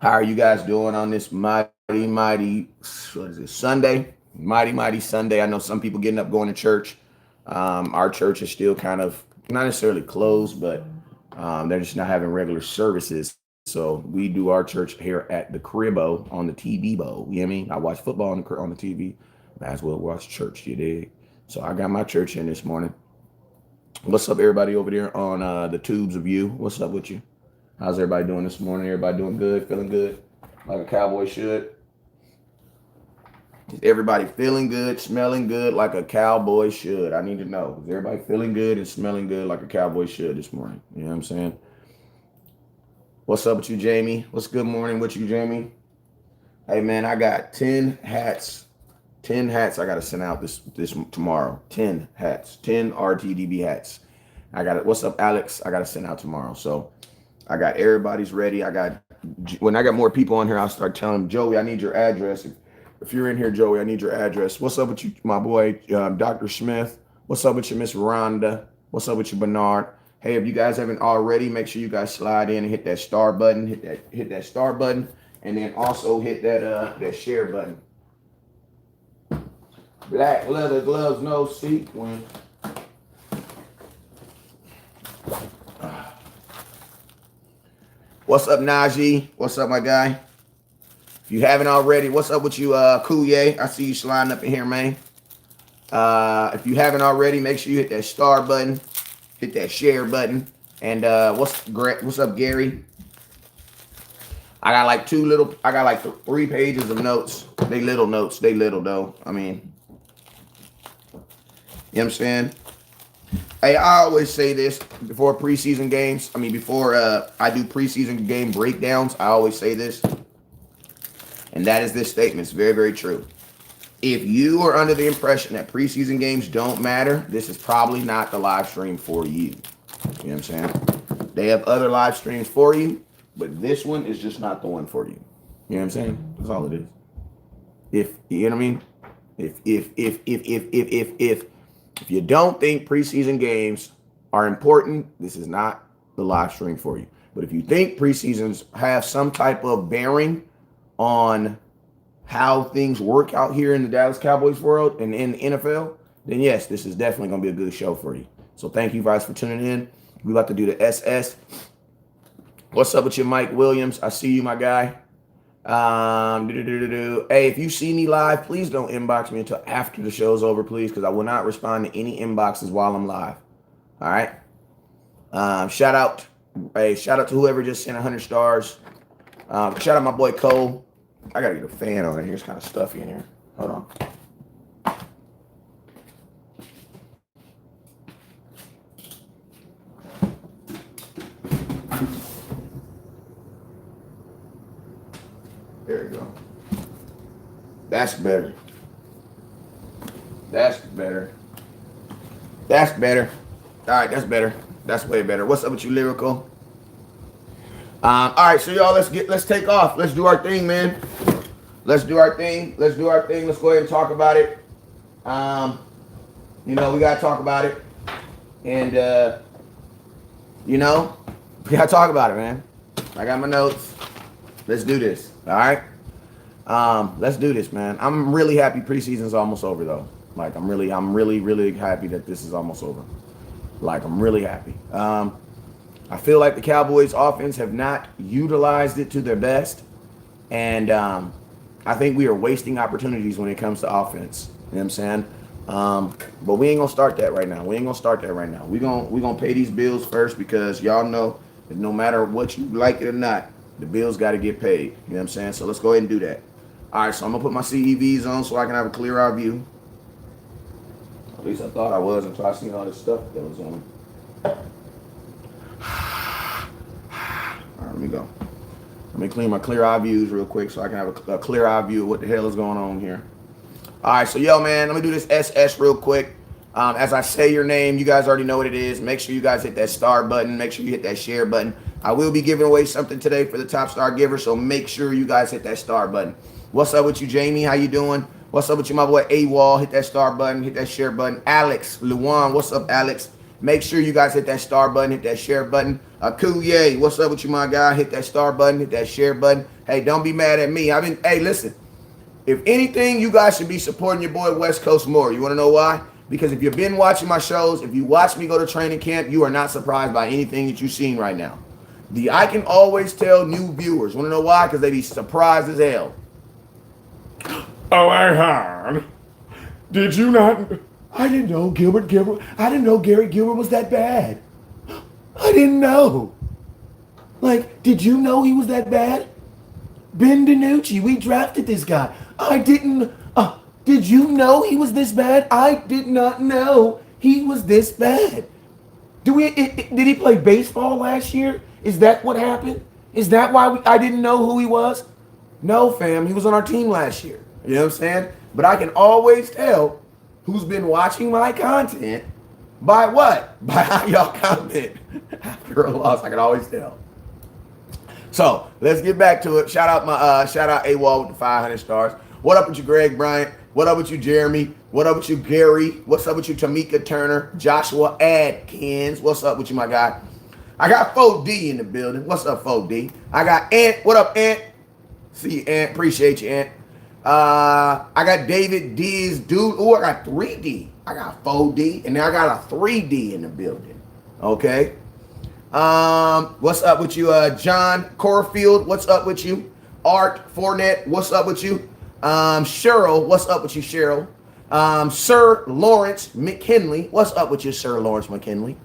How are you guys doing on this mighty, what is it, Sunday? Mighty Sunday. I know some people getting up going to church. Our church is still kind of not necessarily closed, but they're just not having regular services. So we do our church here at the Cribbo on the TV bowl. You know what I mean? I watch football on the TV. Might as well watch church, you dig? So I got my church in this morning. What's up, everybody over there on the tubes of you? What's up with you? How's everybody doing this morning? Everybody doing good? Feeling good? Like a cowboy should? Is everybody feeling good, smelling good like a cowboy should? I need to know. Is everybody feeling good and smelling good like a cowboy should this morning? You know what I'm saying? What's up with you, Jamie? What's good morning with you, Jamie? Hey, man, I got 10 hats. 10 hats I got to send out this tomorrow. 10 hats. 10 RTDB hats. I got it. What's up, Alex? I got to send out tomorrow. So I got everybody's ready. When I got more people on here, I'll start telling them, Joey, I need your address. If you're in here, Joey, I need your address. What's up with you, my boy, Dr. Smith? What's up with you, Miss Rhonda? What's up with you, Bernard? Hey, if you guys haven't already, make sure you guys slide in and hit that star button. Hit that star button, and then also hit that share button. Black leather gloves, no sequin. What's up, Najee? What's up, my guy? If you haven't already, what's up with you, Kuye? I see you sliding up in here, man. If you haven't already, make sure you hit that star button, hit that share button, and what's up, Gary? I got like three pages of notes. They little notes. They little though. I mean, you know what I'm saying? Hey, I always say this before preseason games. I mean, before I do preseason game breakdowns, I always say this. And that is this statement. It's very, very true. If you are under the impression that preseason games don't matter, this is probably not the live stream for you. You know what I'm saying? They have other live streams for you, but this one is just not the one for you. You know what I'm saying? That's all it is. If you know what I mean? If you don't think preseason games are important, this is not the live stream for you. But if you think preseasons have some type of bearing on how things work out here in the Dallas Cowboys world and in the NFL, then yes, this is definitely going to be a good show for you. So thank you guys for tuning in. We about to do the SS. What's up with you, Mike Williams? I see you, my guy. Hey, if you see me live, please don't inbox me until after the show's over, please, because I will not respond to any inboxes while I'm live. All right. Shout out to whoever just sent 100 stars. Shout out my boy Cole. I gotta get a fan on it here. It's kind of stuffy in here. Hold on. There you go. That's better. That's better. That's better. All right, that's better. That's way better. What's up with you, Lyrical? All right, so y'all, let's take off. Let's do our thing, man. Let's do our thing. Let's go ahead and talk about it. We gotta talk about it, and we gotta talk about it, man. I got my notes. Let's do this. All right. Let's do this, man. I'm really happy preseason's almost over, though. Like, I'm really happy that this is almost over. Like, I'm really happy. I feel like the Cowboys offense have not utilized it to their best. And I think we are wasting opportunities when it comes to offense. You know what I'm saying? But we ain't going to start that right now. We're going to pay these bills first, because y'all know that no matter what you like it or not, the bills got to get paid. You know what I'm saying? So let's go ahead and do that. All right, so I'm going to put my CEVs on so I can have a clear eye view. At least I thought I was until I seen all this stuff that was on. All right, let me go. Let me clean my clear eye views real quick so I can have a clear eye view of what the hell is going on here. All right, so yo, man, let me do this SS real quick. As I say your name, you guys already know what it is. Make sure you guys hit that star button. Make sure you hit that share button. I will be giving away something today for the top star giver, so make sure you guys hit that star button. What's up with you, Jamie? How you doing? What's up with you, my boy AWOL? Hit that star button. Hit that share button. Alex Luan, what's up, Alex? Make sure you guys hit that star button. Hit that share button. Kuye, what's up with you, my guy? Hit that star button. Hit that share button. Hey, don't be mad at me. Hey, listen. If anything, you guys should be supporting your boy West Coast more. You want to know why? Because if you've been watching my shows, if you watch me go to training camp, you are not surprised by anything that you've seen right now. I can always tell new viewers. Want to know why? Because they be surprised as hell. Oh, I heard. Did you not? I didn't know I didn't know Gary Gilbert was that bad. I didn't know. Like, did you know he was that bad? Ben DiNucci, we drafted this guy. I didn't. Did you know he was this bad? I did not know he was this bad. Did he play baseball last year? Is that what happened? Is that why I didn't know who he was? No, fam. He was on our team last year. You know what I'm saying? But I can always tell who's been watching my content by what? By how y'all comment after a loss. I can always tell. So let's get back to it. Shout out AWOL with the 500 stars. What up with you, Greg Bryant? What up with you, Jeremy? What up with you, Gary? What's up with you, Tamika Turner? Joshua Adkins. What's up with you, my guy? I got 4D in the building. What's up, 4D? I got Ant. What up, Ant? See you, Ant. Appreciate you, Ant. I got David D's dude. Oh, I got 3D. I got 4D, and then I got a 3D in the building. Okay. What's up with you, John Corfield? What's up with you? Art Fournette, what's up with you? Cheryl, what's up with you, Cheryl? Sir Lawrence McKinley, what's up with you, Sir Lawrence McKinley?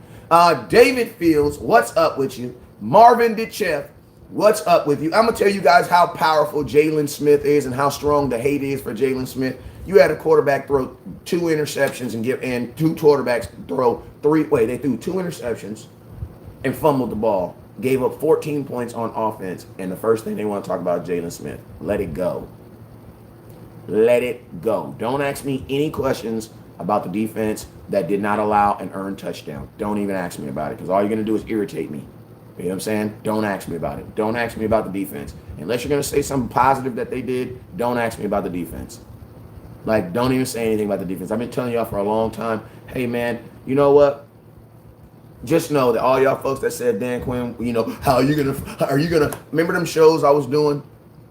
David Fields, what's up with you? Marvin DeChef, what's up with you? I'm gonna tell you guys how powerful Jalen Smith is and how strong the hate is for Jalen Smith. You had a quarterback throw 2 interceptions and 2 quarterbacks throw 3. Wait, they threw 2 interceptions and fumbled the ball. Gave up 14 points on offense. And the first thing they want to talk about is Jalen Smith. Let it go. Let it go. Don't ask me any questions about the defense that did not allow an earned touchdown. Don't even ask me about it, because all you're going to do is irritate me. You know what I'm saying? Don't ask me about it. Don't ask me about the defense. Unless you're going to say something positive that they did, don't ask me about the defense. Like, don't even say anything about the defense. I've been telling y'all for a long time, hey, man, you know what? Just know that all y'all folks that said, Dan Quinn, you know, how are you gonna remember them shows I was doing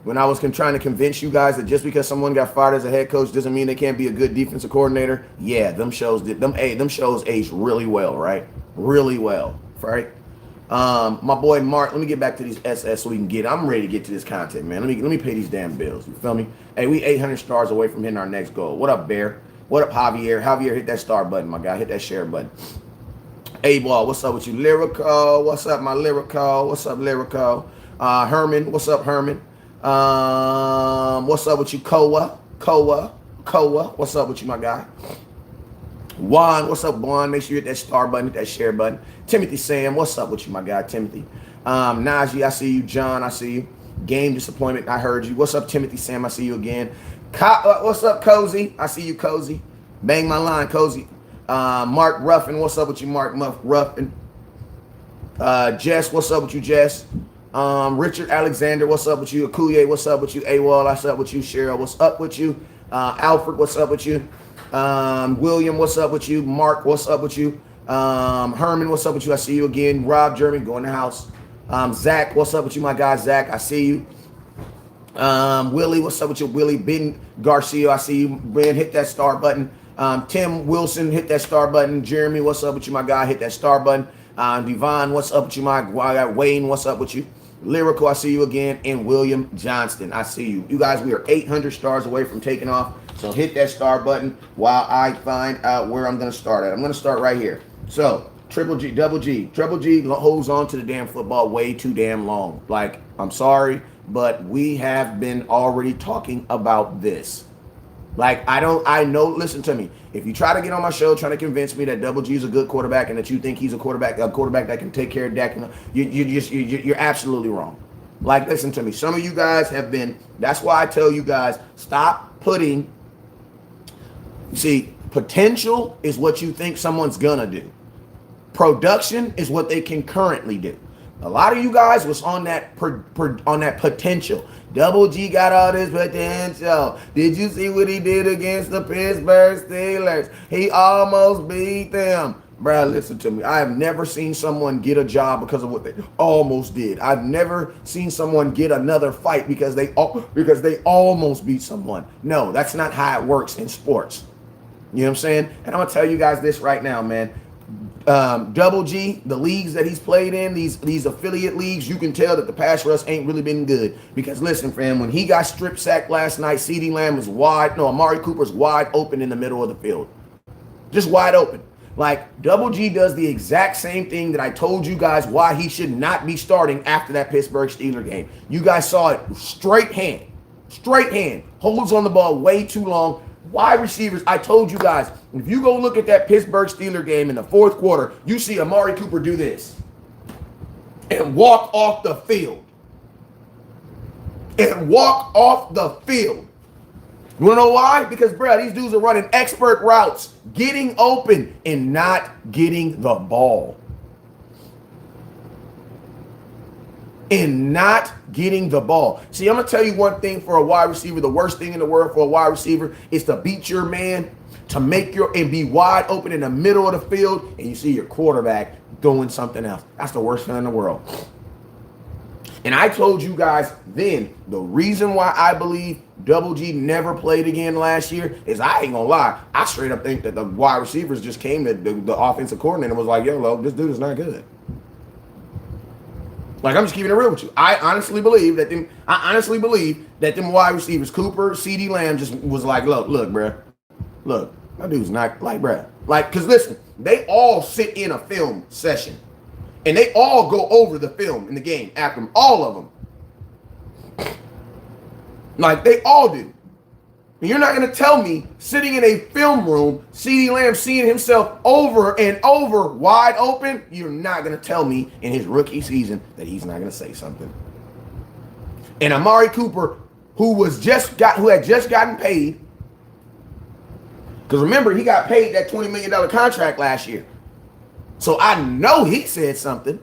when I was trying to convince you guys that just because someone got fired as a head coach doesn't mean they can't be a good defensive coordinator? Yeah, them shows aged really well, right? Really well, right? My boy Mark, let me get back to these SS so we can I'm ready to get to this content, man. Let me pay these damn bills. You feel me? Hey, we 800 stars away from hitting our next goal. What up, Bear? What up, Javier? Javier, hit that star button, my guy. Hit that share button. Hey, ball, what's up with you? Lyrical, what's up, my Lyrical? What's up, Lyrical? Herman, what's up, Herman? What's up with you, Koa? What's up with you, my guy? Juan, what's up, Juan? Make sure you hit that star button, hit that share button. Timothy Sam, what's up with you, my guy, Timothy? Najee, I see you. John, I see you. Game Disappointment, I heard you. What's up, Timothy Sam? I see you again. What's up, Cozy? I see you, Cozy. Bang my line, Cozy. Mark Ruffin, what's up with you, Mark Ruffin? Jess, what's up with you, Jess? Richard Alexander, what's up with you? Akuye, what's up with you? AWOL, what's up with you? Cheryl, what's up with you? Alfred, what's up with you? William, what's up with you? Mark, what's up with you? Herman, what's up with you? I see you again. Rob German, go in the house. Zach, what's up with you, my guy? Zach, I see you. Willie, what's up with you? Willie. Ben Garcia, I see you. Ben, hit that star button. Tim Wilson, hit that star button. Jeremy, what's up with you, my guy? Hit that star button. Devon, what's up with you, my guy? Wayne, what's up with you? Lyrical, I see you again. And William Johnston, I see you. You guys, we are 800 stars away from taking off. So hit that star button while I find out where I'm going to start at. I'm going to start right here. So Triple G holds on to the damn football way too damn long. Like, I'm sorry, but we have been already talking about this. Like, I know, listen to me. If you try to get on my show trying to convince me that Double G is a good quarterback and that you think he's a quarterback that can take care of Dak, you're absolutely wrong. Like, listen to me. Some of you guys have been, that's why I tell you guys, stop putting, see, potential is what you think someone's gonna do. Production is what they can currently do. A lot of you guys was on that potential. Double G got all this potential. Did you see what he did against the Pittsburgh Steelers? He almost beat them. Brad, listen to me. I have never seen someone get a job because of what they almost did. I've never seen someone get another fight because they almost beat someone. No, that's not how it works in sports. You know what I'm saying? And I'm gonna tell you guys this right now, man. Double G, the leagues that he's played in, these affiliate leagues, you can tell that the pass rush ain't really been good. Because listen, fam, when he got strip sacked last night, CeeDee Lamb was Amari Cooper's wide open in the middle of the field. Just wide open. Like, Double G does the exact same thing that I told you guys why he should not be starting after that Pittsburgh Steelers game. You guys saw it. Straight hand. Holds on the ball way too long. Wide receivers, I told you guys, if you go look at that Pittsburgh Steelers game in the fourth quarter, you see Amari Cooper do this and walk off the field. You want to know why? Because, bro, these dudes are running expert routes, getting open, and not getting the ball. See, I'm going to tell you one thing for a wide receiver. The worst thing in the world for a wide receiver is to beat your man, and be wide open in the middle of the field, and you see your quarterback doing something else. That's the worst thing in the world. And I told you guys then, the reason why I believe Double G never played again last year is, I ain't gonna lie, I straight up think that the wide receivers just came to the offensive coordinator and was like, yo, look, this dude is not good. Like, I'm just keeping it real with you. I honestly believe that them wide receivers, Cooper, CeeDee Lamb, just was like, look, bro. Look, that dude's not like, bro. Like, because listen, they all sit in a film session. And they all go over the film in the game after them. All of them. Like, they all do. And you're not going to tell me, sitting in a film room, CeeDee Lamb seeing himself over and over wide open, you're not going to tell me in his rookie season that he's not going to say something. And Amari Cooper, who had just gotten paid, because remember, he got paid that $20 million contract last year. So I know he said something.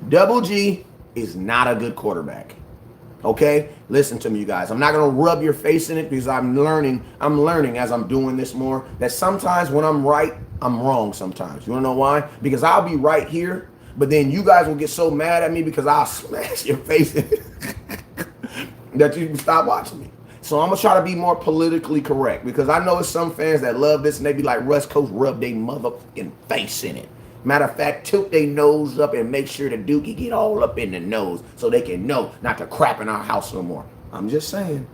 Double G is not a good quarterback. Okay? Listen to me, you guys. I'm not going to rub your face in it because I'm learning as I'm doing this more that sometimes when I'm right, I'm wrong sometimes. You want to know why? Because I'll be right here, but then you guys will get so mad at me because I'll smash your face in it that you can stop watching me. So I'm going to try to be more politically correct because I know there's some fans that love this and they be like, Russ Coach, rub their motherfucking face in it. Matter of fact, tilt their nose up and make sure the dookie get all up in the nose so they can know not to crap in our house no more. I'm just saying.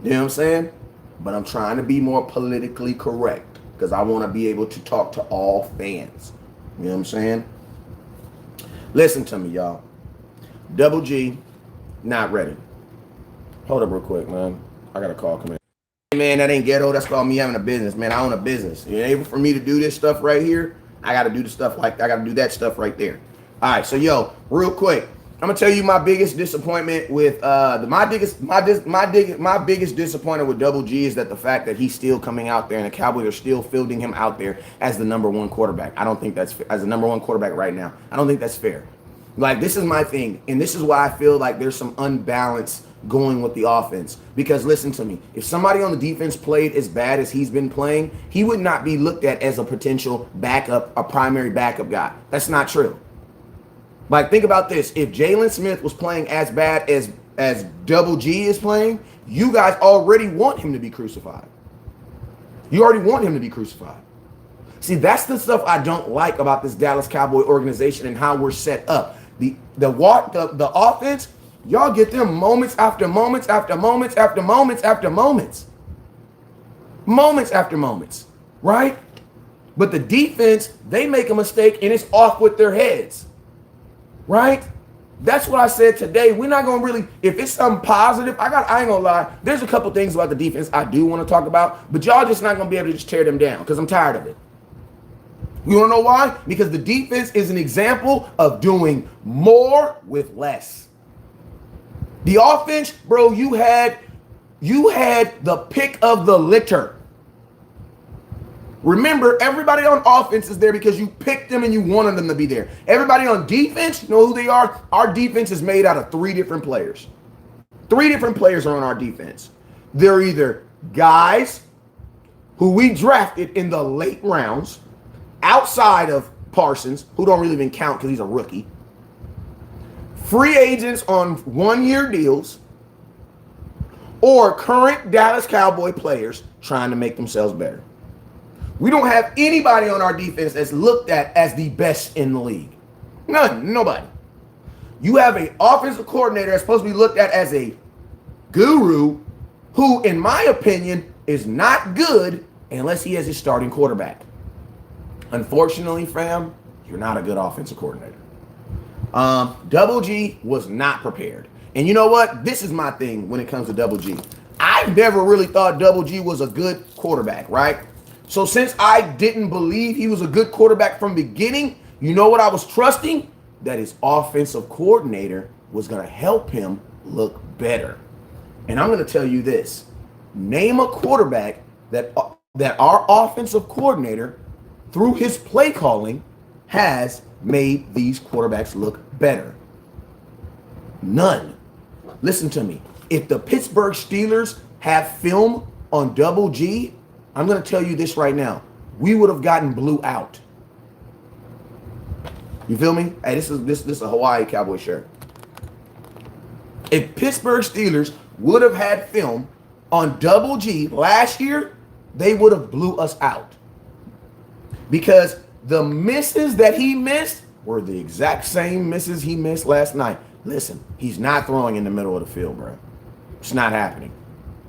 You know what I'm saying? But I'm trying to be more politically correct because I want to be able to talk to all fans. You know what I'm saying? Listen to me, y'all. Double G, not ready. Hold up real quick, man. I got a call coming in. Hey, man, that ain't ghetto. That's called me having a business, man. I own a business. You're able for me to do this stuff right here. I got to do the stuff like I got to do that stuff right there. All right, so yo, real quick, I'm gonna tell you my biggest disappointment with my biggest disappointment with Double G is that the fact that he's still coming out there and the Cowboys are still fielding him out there as the number one quarterback. I don't think that's as the number one quarterback right now. I don't think that's fair. Like, this is my thing, and this is why I feel like there's some unbalance going with the offense. Because listen to me, if somebody on the defense played as bad as he's been playing, he would not be looked at as a potential backup, a primary backup guy. That's not true. Like, think about this. If Jalen Smith was playing as bad as Double G is playing, you guys already want him to be crucified. You already want him to be crucified. See, that's the stuff I don't like about this Dallas Cowboy organization and how we're set up. The offense, y'all get them moments after moments after moments after moments after moments. Moments after moments, right? But the defense, they make a mistake and it's off with their heads, right? That's what I said today. We're not going to really, if it's something positive, I ain't going to lie. There's a couple things about the defense I do want to talk about, but y'all just not going to be able to just tear them down because I'm tired of it. You want to know why? Because the defense is an example of doing more with less. The offense, bro, you had the pick of the litter. Remember, everybody on offense is there because you picked them and you wanted them to be there. Everybody on defense, you know who they are? Our defense is made out of 3 different players. 3 different players are on our defense. They're either guys who we drafted in the late rounds, outside of Parsons, who don't really even count because he's a rookie, free agents on one-year deals, or current Dallas Cowboy players trying to make themselves better. We don't have anybody on our defense that's looked at as the best in the league. None. Nobody. You have an offensive coordinator that's supposed to be looked at as a guru who, in my opinion, is not good unless he has his starting quarterback. Unfortunately, fam, you're not a good offensive coordinator. Double G was not prepared. And you know what? This is my thing when it comes to Double G. I've never really thought Double G was a good quarterback, right? So since I didn't believe he was a good quarterback from the beginning, you know what I was trusting? That his offensive coordinator was going to help him look better. And I'm going to tell you this. Name a quarterback that our offensive coordinator, through his play calling, has made these quarterbacks look better. None. Listen to me. If the Pittsburgh Steelers have film on Double G, I'm going to tell you this right now. We would have gotten blew out. You feel me? Hey, this is a Hawaii Cowboy shirt. If Pittsburgh Steelers would have had film on Double G last year, they would have blew us out. Because the misses that he missed were the exact same misses he missed last night. Listen, he's not throwing in the middle of the field, bro. It's not happening.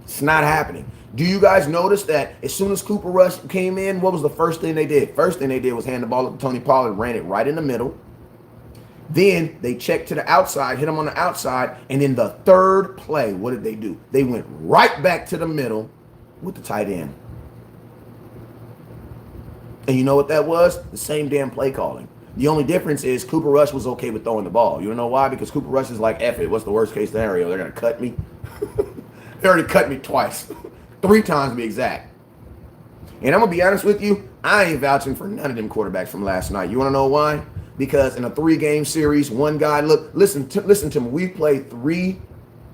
It's not happening. Do you guys notice that as soon as Cooper Rush came in, what was the first thing they did? First thing they did was hand the ball up to Tony Pollard, ran it right in the middle. Then they checked to the outside, hit him on the outside, and in the third play, what did they do? They went right back to the middle with the tight end. And you know what that was? The same damn play calling. The only difference is Cooper Rush was okay with throwing the ball. You know why? Because Cooper Rush is like, F it, what's the worst case scenario? They're going to cut me? They already cut me twice. 3 times to be exact. And I'm going to be honest with you, I ain't vouching for none of them quarterbacks from last night. You want to know why? Because in a 3-game series, one guy, look, listen to me. We played 3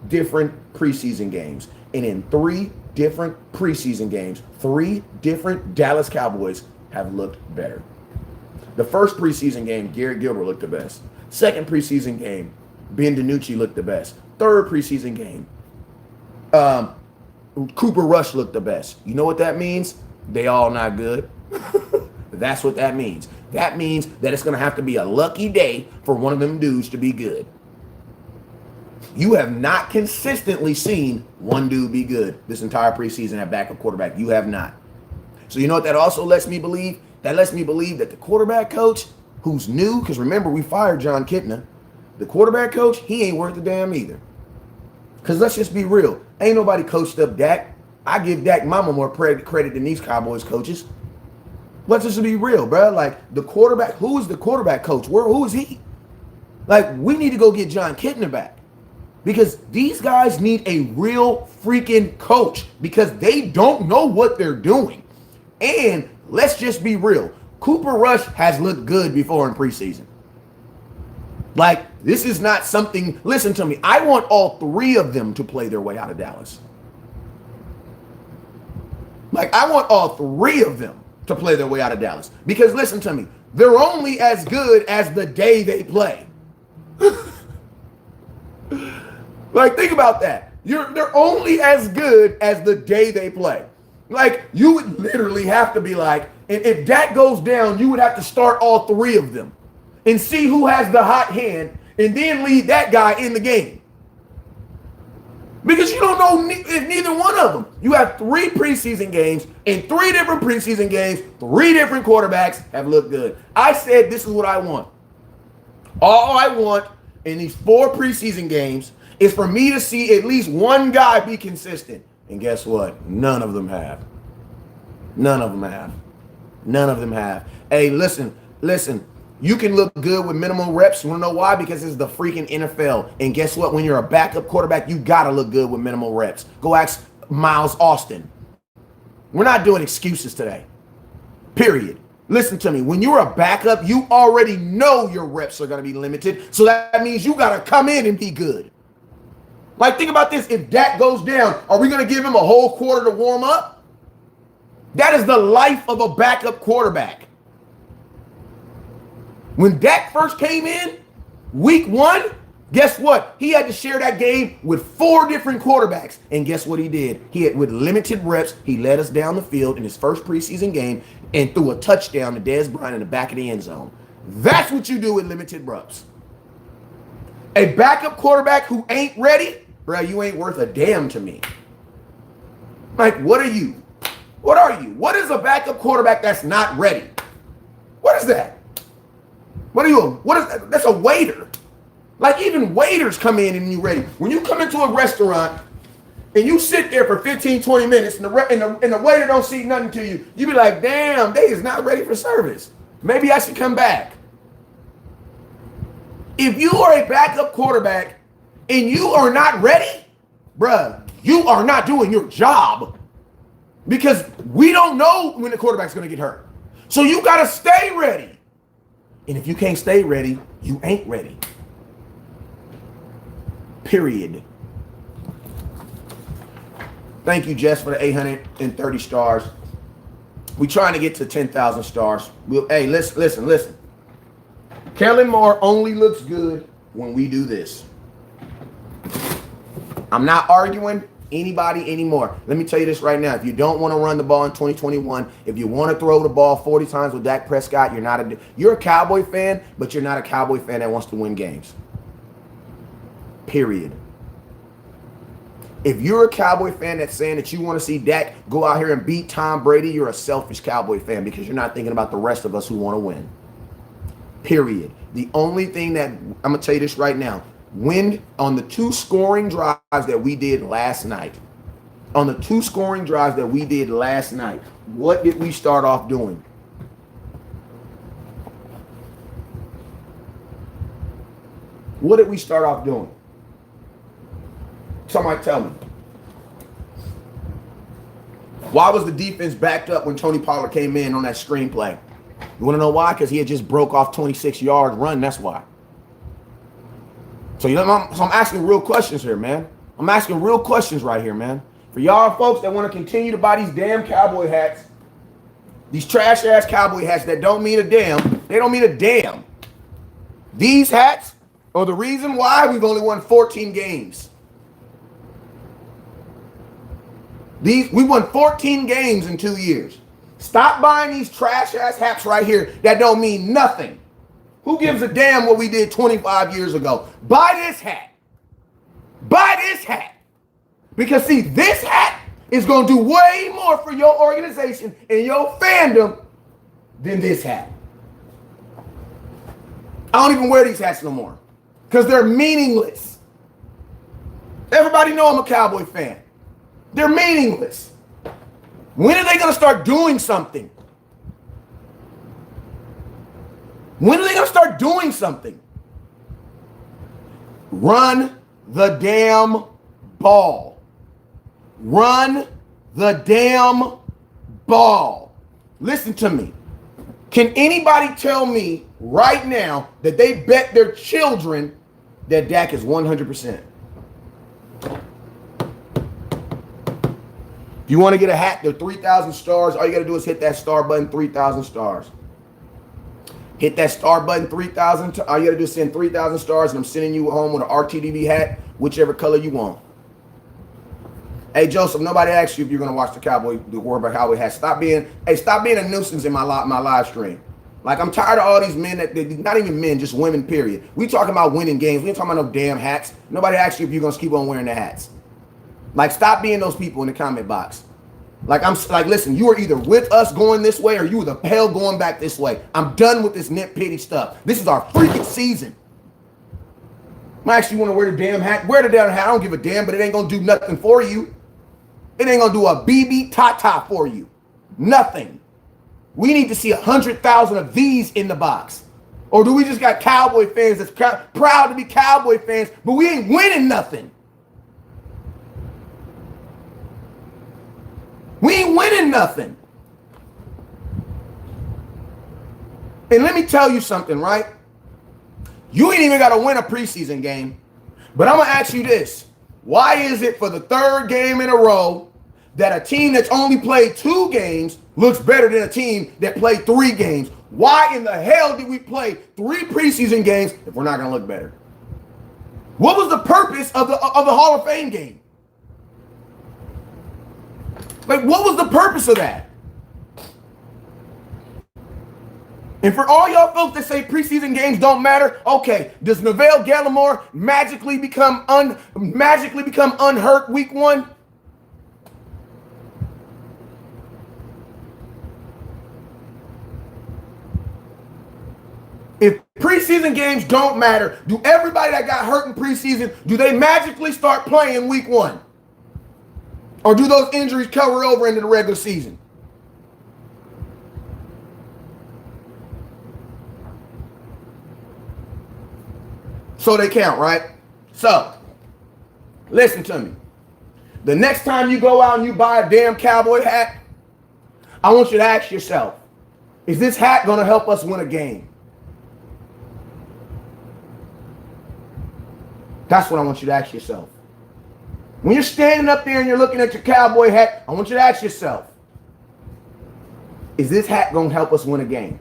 different preseason games. And in 3 different preseason games, 3 different Dallas Cowboys have looked better. The first preseason game, Garrett Gilbert looked the best. Second preseason game, Ben DiNucci looked the best. Third preseason game, Cooper Rush looked the best. You know what that means? They all not good. That's what that means. That means that it's going to have to be a lucky day for one of them dudes to be good. You have not consistently seen one dude be good this entire preseason at backup quarterback. You have not. So you know what that also lets me believe? That lets me believe that the quarterback coach who's new, because remember we fired John Kitna, the quarterback coach, he ain't worth a damn either. Because let's just be real. Ain't nobody coached up Dak. I give Dak Mama more credit than these Cowboys coaches. Let's just be real, bro. Like, the quarterback, who is the quarterback coach? Who is he? Like, we need to go get John Kitna back. Because these guys need a real freaking coach. Because they don't know what they're doing. And let's just be real. Cooper Rush has looked good before in preseason. Like, this is not something, listen to me, I want all 3 of them to play their way out of Dallas. Like, I want all 3 of them to play their way out of Dallas. Because listen to me, they're only as good as the day they play. Like, think about that. They're only as good as the day they play. Like, you would literally have to be like, and if Dak goes down, you would have to start all 3 of them and see who has the hot hand and then lead that guy in the game. Because you don't know neither one of them. You have 3 preseason games. In 3 different preseason games, 3 different quarterbacks have looked good. I said this is what I want. All I want in these 4 preseason games is for me to see at least one guy be consistent. And guess what? None of them have. None of them have. None of them have. Hey, listen. You can look good with minimal reps. You want to know why? Because it's the freaking NFL. And guess what? When you're a backup quarterback, you got to look good with minimal reps. Go ask Miles Austin. We're not doing excuses today. Period. Listen to me. When you're a backup, you already know your reps are going to be limited. So that means you got to come in and be good. Like, think about this. If Dak goes down, are we going to give him a whole quarter to warm up? That is the life of a backup quarterback. When Dak first came in, week 1, guess what? He had to share that game with 4 different quarterbacks. And guess what he did? With limited reps, he led us down the field in his first preseason game and threw a touchdown to Dez Bryant in the back of the end zone. That's what you do with limited reps. A backup quarterback who ain't ready, bro, you ain't worth a damn to me. Like, what are you? What are you? What is a backup quarterback that's not ready? What is that? What are you? What is that? That's a waiter. Like, even waiters come in and you ready. When you come into a restaurant and you sit there for 15, 20 minutes and the waiter don't see nothing to you, you be like, damn, they is not ready for service. Maybe I should come back. If you are a backup quarterback and you are not ready, bruh, you are not doing your job, because we don't know when the quarterback's going to get hurt. So you got to stay ready. And if you can't stay ready, you ain't ready. Period. Thank you, Jess, for the 830 stars. We trying to get to 10,000 stars. Hey, listen. Kellen Moore only looks good when we do this. I'm not arguing anybody anymore. Let me tell you this right now. If you don't want to run the ball in 2021, if you want to throw the ball 40 times with Dak Prescott, you're a Cowboy fan, but you're not a Cowboy fan that wants to win games. Period. If you're a Cowboy fan that's saying that you want to see Dak go out here and beat Tom Brady, you're a selfish Cowboy fan, because you're not thinking about the rest of us who want to win. Period. The only thing that, I'm going to tell you this right now, win on the 2 scoring drives that we did last night. On the 2 scoring drives that we did last night, what did we start off doing? What did we start off doing? Somebody tell me. Why was the defense backed up when Tony Pollard came in on that screenplay? You want to know why? Because he had just broke off 26-yard run. That's why. So, I'm asking real questions here, man. I'm asking real questions right here, man. For y'all folks that want to continue to buy these damn cowboy hats, these trash-ass cowboy hats that don't mean a damn, they don't mean a damn. These hats are the reason why we've only won 14 games. We won 14 games in 2 years. Stop buying these trash-ass hats right here that don't mean nothing. Who gives a damn what we did 25 years ago? Buy this hat. Buy this hat. Because, see, this hat is going to do way more for your organization and your fandom than this hat. I don't even wear these hats no more because they're meaningless. Everybody know I'm a Cowboy fan. They're meaningless. When are they going to start doing something? When are they going to start doing something? Run the damn ball. Run the damn ball. Listen to me. Can anybody tell me right now that they bet their children that Dak is 100%? If you want to get a hat, they're 3,000 stars. All you got to do is hit that star button, 3,000 stars. Hit that star button, 3,000. All you got to do is send 3,000 stars, and I'm sending you home with an RTDB hat, whichever color you want. Hey, Joseph, nobody asked you if you're going to watch the Warburg Cowboy hat. Stop being a nuisance in my live stream. Like, I'm tired of all these men not even men, just women, period. We talking about winning games. We ain't talking about no damn hats. Nobody asked you if you're going to keep on wearing the hats. Like, stop being those people in the comment box. Listen, you are either with us going this way or you are the hell going back this way. I'm done with this nitpitty stuff. This is our freaking season. I actually want to wear the damn hat. Wear the damn hat. I don't give a damn, but it ain't going to do nothing for you. It ain't going to do a BB ta-ta for you. Nothing. We need to see 100,000 of these in the box. Or do we just got Cowboy fans that's proud to be Cowboy fans, but we ain't winning nothing? We ain't winning nothing. And let me tell you something, right? You ain't even got to win a preseason game. But I'm going to ask you this. Why is it for the 3rd game in a row that a team that's only played 2 games looks better than a team that played 3 games? Why in the hell did we play 3 preseason games if we're not going to look better? What was the purpose of the Hall of Fame game? Like, what was the purpose of that? And for all y'all folks that say preseason games don't matter, okay, does Neville Gallimore magically become unhurt week 1? If preseason games don't matter, do everybody that got hurt in preseason, do they magically start playing week 1? Or do those injuries cover over into the regular season? So they count, right? So, listen to me. The next time you go out and you buy a damn cowboy hat, I want you to ask yourself, is this hat going to help us win a game? That's what I want you to ask yourself. When you're standing up there and you're looking at your cowboy hat, I want you to ask yourself, is this hat going to help us win a game?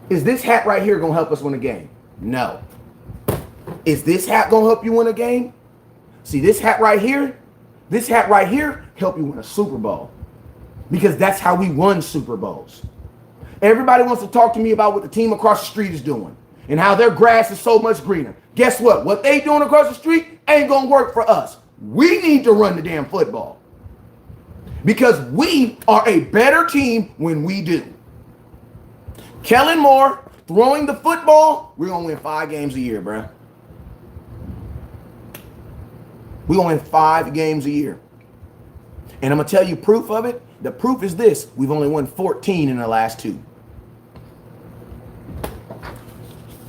Is this hat right here going to help us win a game? No. Is this hat going to help you win a game? See, this hat right here help you win a Super Bowl. Because that's how we won Super Bowls. Everybody wants to talk to me about what the team across the street is doing and how their grass is so much greener. Guess what? What they doing across the street ain't going to work for us. We need to run the damn football. Because we are a better team when we do. Kellen Moore throwing the football, we're going to win 5 games a year, bro. We're going to win 5 games a year. And I'm going to tell you proof of it. The proof is this. We've only won 14 in the last 2.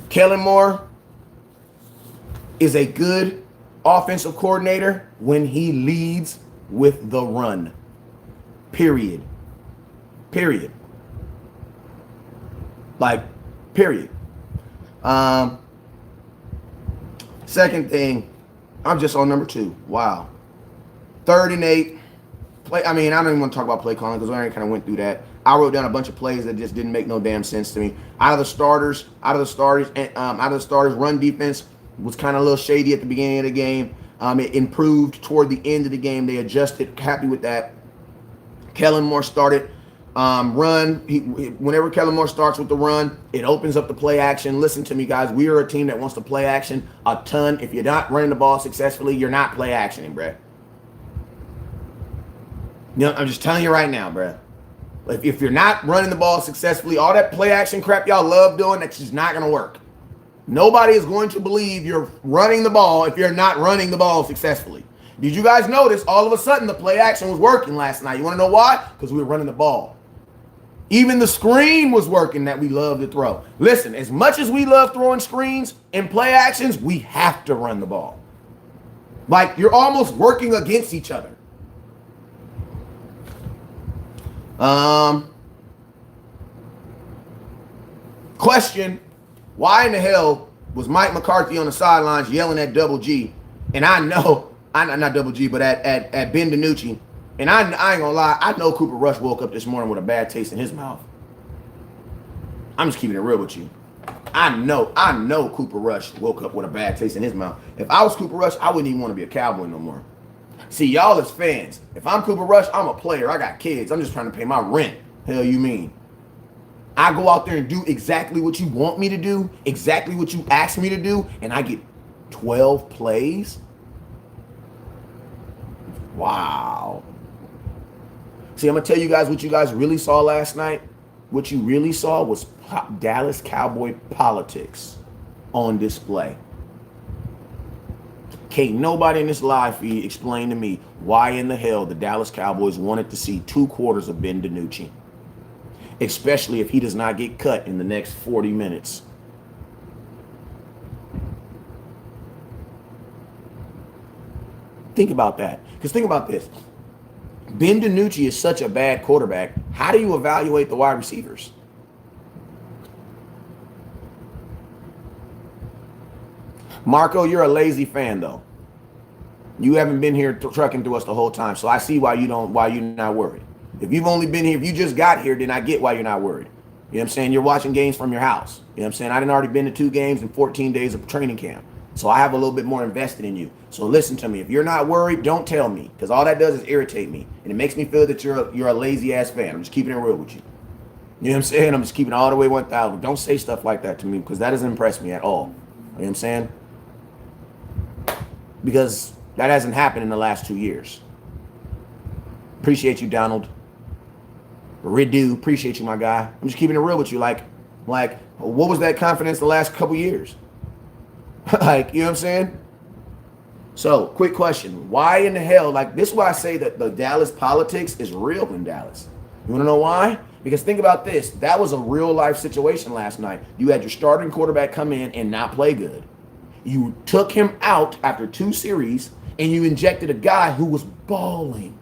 Kellen Moore is a good offensive coordinator when he leads with the run. Period. Period. Like, period. Second thing, I'm just on number 2. Wow. 3rd and 8. I don't even want to talk about play calling because I already kind of went through that. I wrote down a bunch of plays that just didn't make no damn sense to me. Out of the starters, run defense was kind of a little shady at the beginning of the game. It improved toward the end of the game. They adjusted. Happy with that. Kellen Moore started run. Whenever Kellen Moore starts with the run, it opens up the play action. Listen to me, guys. We are a team that wants to play action a ton. If you're not running the ball successfully, you're not play actioning, bruh. You know, I'm just telling you right now, bruh. If you're not running the ball successfully, all that play action crap y'all love doing, that's just not going to work. Nobody is going to believe you're running the ball if you're not running the ball successfully. Did you guys notice all of a sudden the play action was working last night? You want to know why? Because we were running the ball. Even the screen was working that we love to throw. Listen, as much as we love throwing screens and play actions, we have to run the ball. Like, you're almost working against each other. Question, why in the hell was Mike McCarthy on the sidelines yelling at Double G? And I know, not Double G, but at Ben DiNucci. And I ain't gonna lie, I know Cooper Rush woke up this morning with a bad taste in his mouth. I'm just keeping it real with you. I know Cooper Rush woke up with a bad taste in his mouth. If I was Cooper Rush, I wouldn't even want to be a Cowboy no more. See, y'all as fans, if I'm Cooper Rush, I'm a player. I got kids. I'm just trying to pay my rent. Hell you mean? I go out there and do exactly what you want me to do, exactly what you asked me to do, and I get 12 plays? Wow. See, I'm going to tell you guys what you guys really saw last night. What you really saw was Dallas Cowboy politics on display. Can't nobody in this live feed explain to me why in the hell the Dallas Cowboys wanted to see 2 quarters of Ben DiNucci, especially if he does not get cut in the next 40 minutes. Think about that. Because think about this. Ben DiNucci is such a bad quarterback. How do you evaluate the wide receivers? Marco, you're a lazy fan, though. You haven't been here trucking through us the whole time, so I see why you're not worried. If you've only been here, if you just got here, then I get why you're not worried. You know what I'm saying? You're watching games from your house. You know what I'm saying? I done already been to 2 games in 14 days of training camp. So I have a little bit more invested in you. So listen to me. If you're not worried, don't tell me. Because all that does is irritate me. And it makes me feel that you're a lazy ass fan. I'm just keeping it real with you. You know what I'm saying? I'm just keeping it all the way 1,000. Don't say stuff like that to me because that doesn't impress me at all. You know what I'm saying? Because that hasn't happened in the last 2 years. Appreciate you, Donald. Ridu, appreciate you, my guy. I'm just keeping it real with you. Like, what was that confidence the last couple years? Like, you know what I'm saying? So, quick question. Why in the hell, like, this is why I say that the Dallas politics is real in Dallas. You want to know why? Because think about this. That was a real life situation last night. You had your starting quarterback come in and not play good. You took him out after 2 series, and you injected a guy who was balling.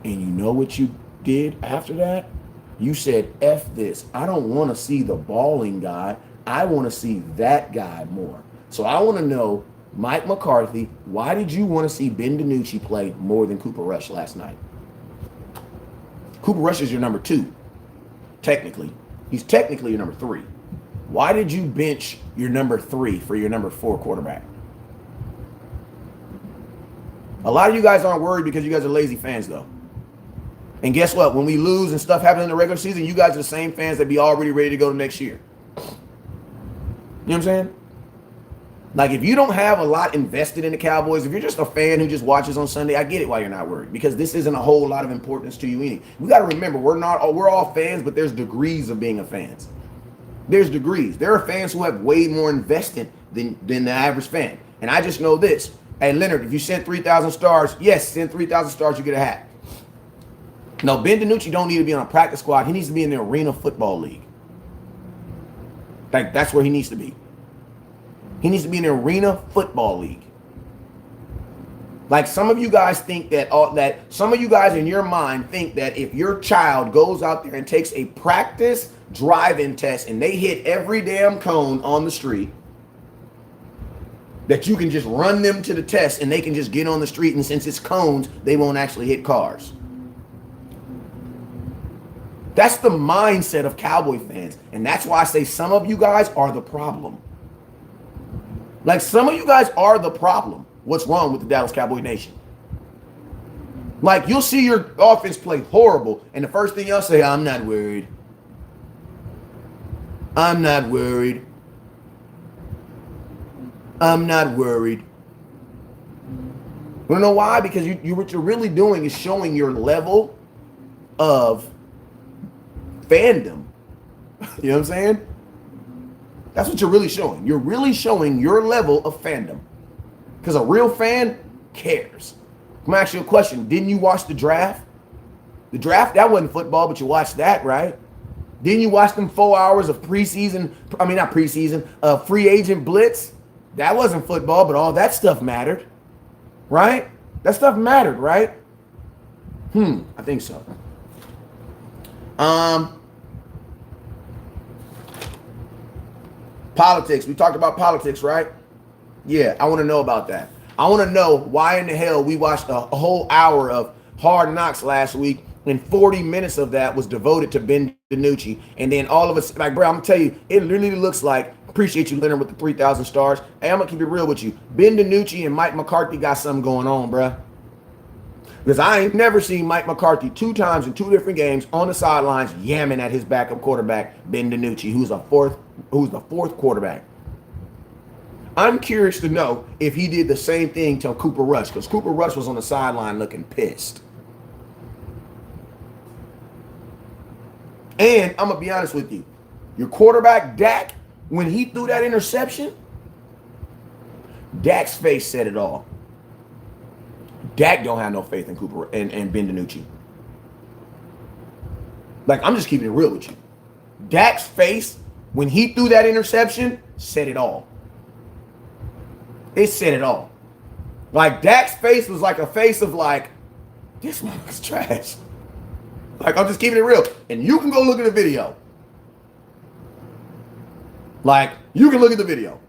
And you know what you did after that? You said, F this. I don't want to see the balling guy. I want to see that guy more. So I want to know, Mike McCarthy, why did you want to see Ben DiNucci play more than Cooper Rush last night? Cooper Rush is your number 2, technically. He's technically your number 3. Why did you bench your number 3 for your number 4 quarterback? A lot of you guys aren't worried because you guys are lazy fans, though. And guess what? When we lose and stuff happens in the regular season, you guys are the same fans that be already ready to go to next year. You know what I'm saying? Like, if you don't have a lot invested in the Cowboys, if you're just a fan who just watches on Sunday, I get it why you're not worried. Because this isn't a whole lot of importance to you anyway. We got to remember, we're all fans, but there's degrees of being a fans. There's degrees. There are fans who have way more invested than the average fan. And I just know this. Hey, Leonard, if you send 3,000 stars, yes, send 3,000 stars, you get a hat. No, Ben DiNucci don't need to be on a practice squad. He needs to be in the Arena Football League. Like, that's where he needs to be. He needs to be in the Arena Football League. Like, some of you guys think that some of you guys in your mind think that if your child goes out there and takes a practice drive-in test and they hit every damn cone on the street, that you can just run them to the test and they can just get on the street, and since it's cones, they won't actually hit cars. That's the mindset of Cowboy fans. And that's why I say some of you guys are the problem. Like, some of you guys are the problem. What's wrong with the Dallas Cowboy Nation? Like, you'll see your offense play horrible, and the first thing y'all say, I'm not worried. I'm not worried. I'm not worried. You know why? Because what you're really doing is showing your level of fandom. You know what I'm saying? That's what you're really showing. You're really showing your level of fandom. Because a real fan cares. I'm going to ask you a question. Didn't you watch the draft? The draft, that wasn't football, but you watched that, right? Didn't you watch them 4 hours of free agent blitz? That wasn't football, but all that stuff mattered, right? That stuff mattered, right? I think so. Politics. We talked about politics, right? Yeah, I want to know about that. I want to know why in the hell we watched a whole hour of Hard Knocks last week, and 40 minutes of that was devoted to Ben DiNucci. And then all of us, like, bro, I'm going to tell you, it literally looks like, appreciate you, Leonard, with the 3,000 stars. Hey, I'm going to keep it real with you. Ben DiNucci and Mike McCarthy got something going on, bro. Because I ain't never seen Mike McCarthy 2 times in 2 different games on the sidelines yamming at his backup quarterback, Ben DiNucci, who's the fourth quarterback. I'm curious to know if he did the same thing to Cooper Rush, because Cooper Rush was on the sideline looking pissed. And I'm going to be honest with you. Your quarterback, Dak, when he threw that interception, Dak's face said it all. Dak don't have no faith in Cooper and Ben DiNucci. Like, I'm just keeping it real with you. Dak's face, when he threw that interception, said it all. It said it all. Like, Dak's face was like a face of like, this motherfucker's trash. Like, I'm just keeping it real. And you can go look at the video. Like, you can look at the video.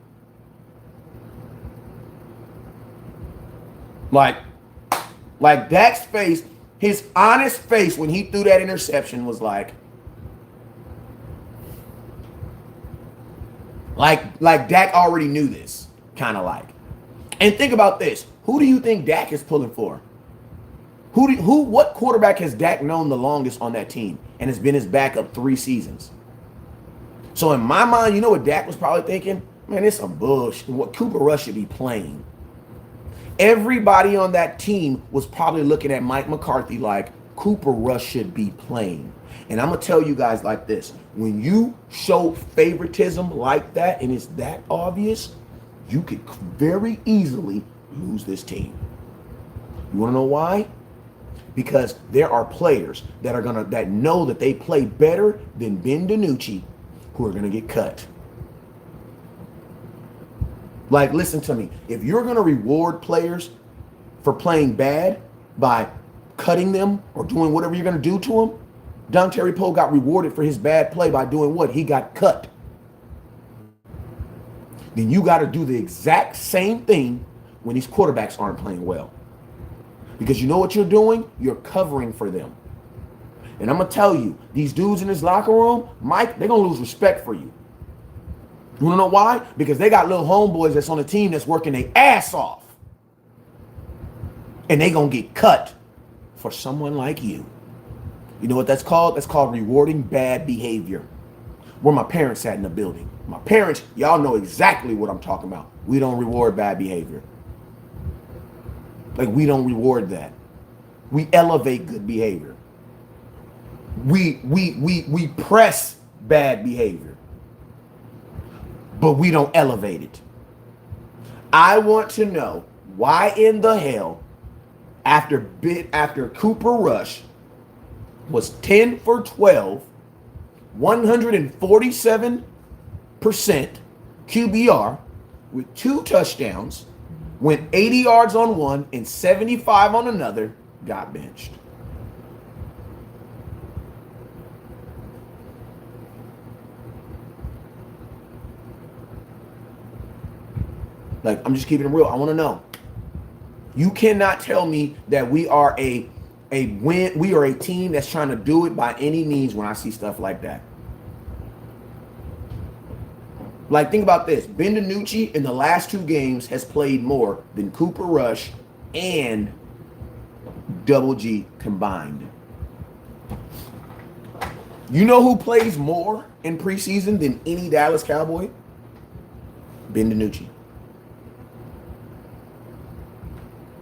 Like Dak's face, his honest face when he threw that interception was like, Like Dak already knew this, kind of like. And think about this. Who do you think Dak is pulling for? What quarterback has Dak known the longest on that team and has been his backup 3 seasons? So in my mind, you know what Dak was probably thinking? Man, it's some bullshit. What Cooper Rush should be playing. Everybody on that team was probably looking at Mike McCarthy like Cooper Rush should be playing. And I'm going to tell you guys like this. When you show favoritism like that and it's that obvious, you could very easily lose this team. You want to know why? Because there are players that know that they play better than Ben DiNucci who are gonna get cut. Like, listen to me. If you're gonna reward players for playing bad by cutting them or doing whatever you're gonna do to them, Don Terry Poe got rewarded for his bad play by doing what? He got cut. Then you got to do the exact same thing when these quarterbacks aren't playing well. Because you know what you're doing? You're covering for them. And I'm going to tell you, these dudes in this locker room, Mike, they're going to lose respect for you. You want to know why? Because they got little homeboys that's on the team that's working their ass off. And they going to get cut for someone like you. You know what that's called? That's called rewarding bad behavior. Where my parents sat in the building. My parents, y'all know exactly what I'm talking about. We don't reward bad behavior. Like, we don't reward that. We elevate good behavior. We press bad behavior. But we don't elevate it. I want to know why in the hell after Cooper Rush was 10 for 12, 147% QBR with 2 touchdowns, went 80 yards on one and 75 on another, got benched. Like, I'm just keeping it real. I want to know. You cannot tell me that we are a team that's trying to do it by any means when I see stuff like that. Like, think about this. Ben DiNucci in the last 2 games has played more than Cooper Rush and Double G combined. You know who plays more in preseason than any Dallas Cowboy? Ben DiNucci.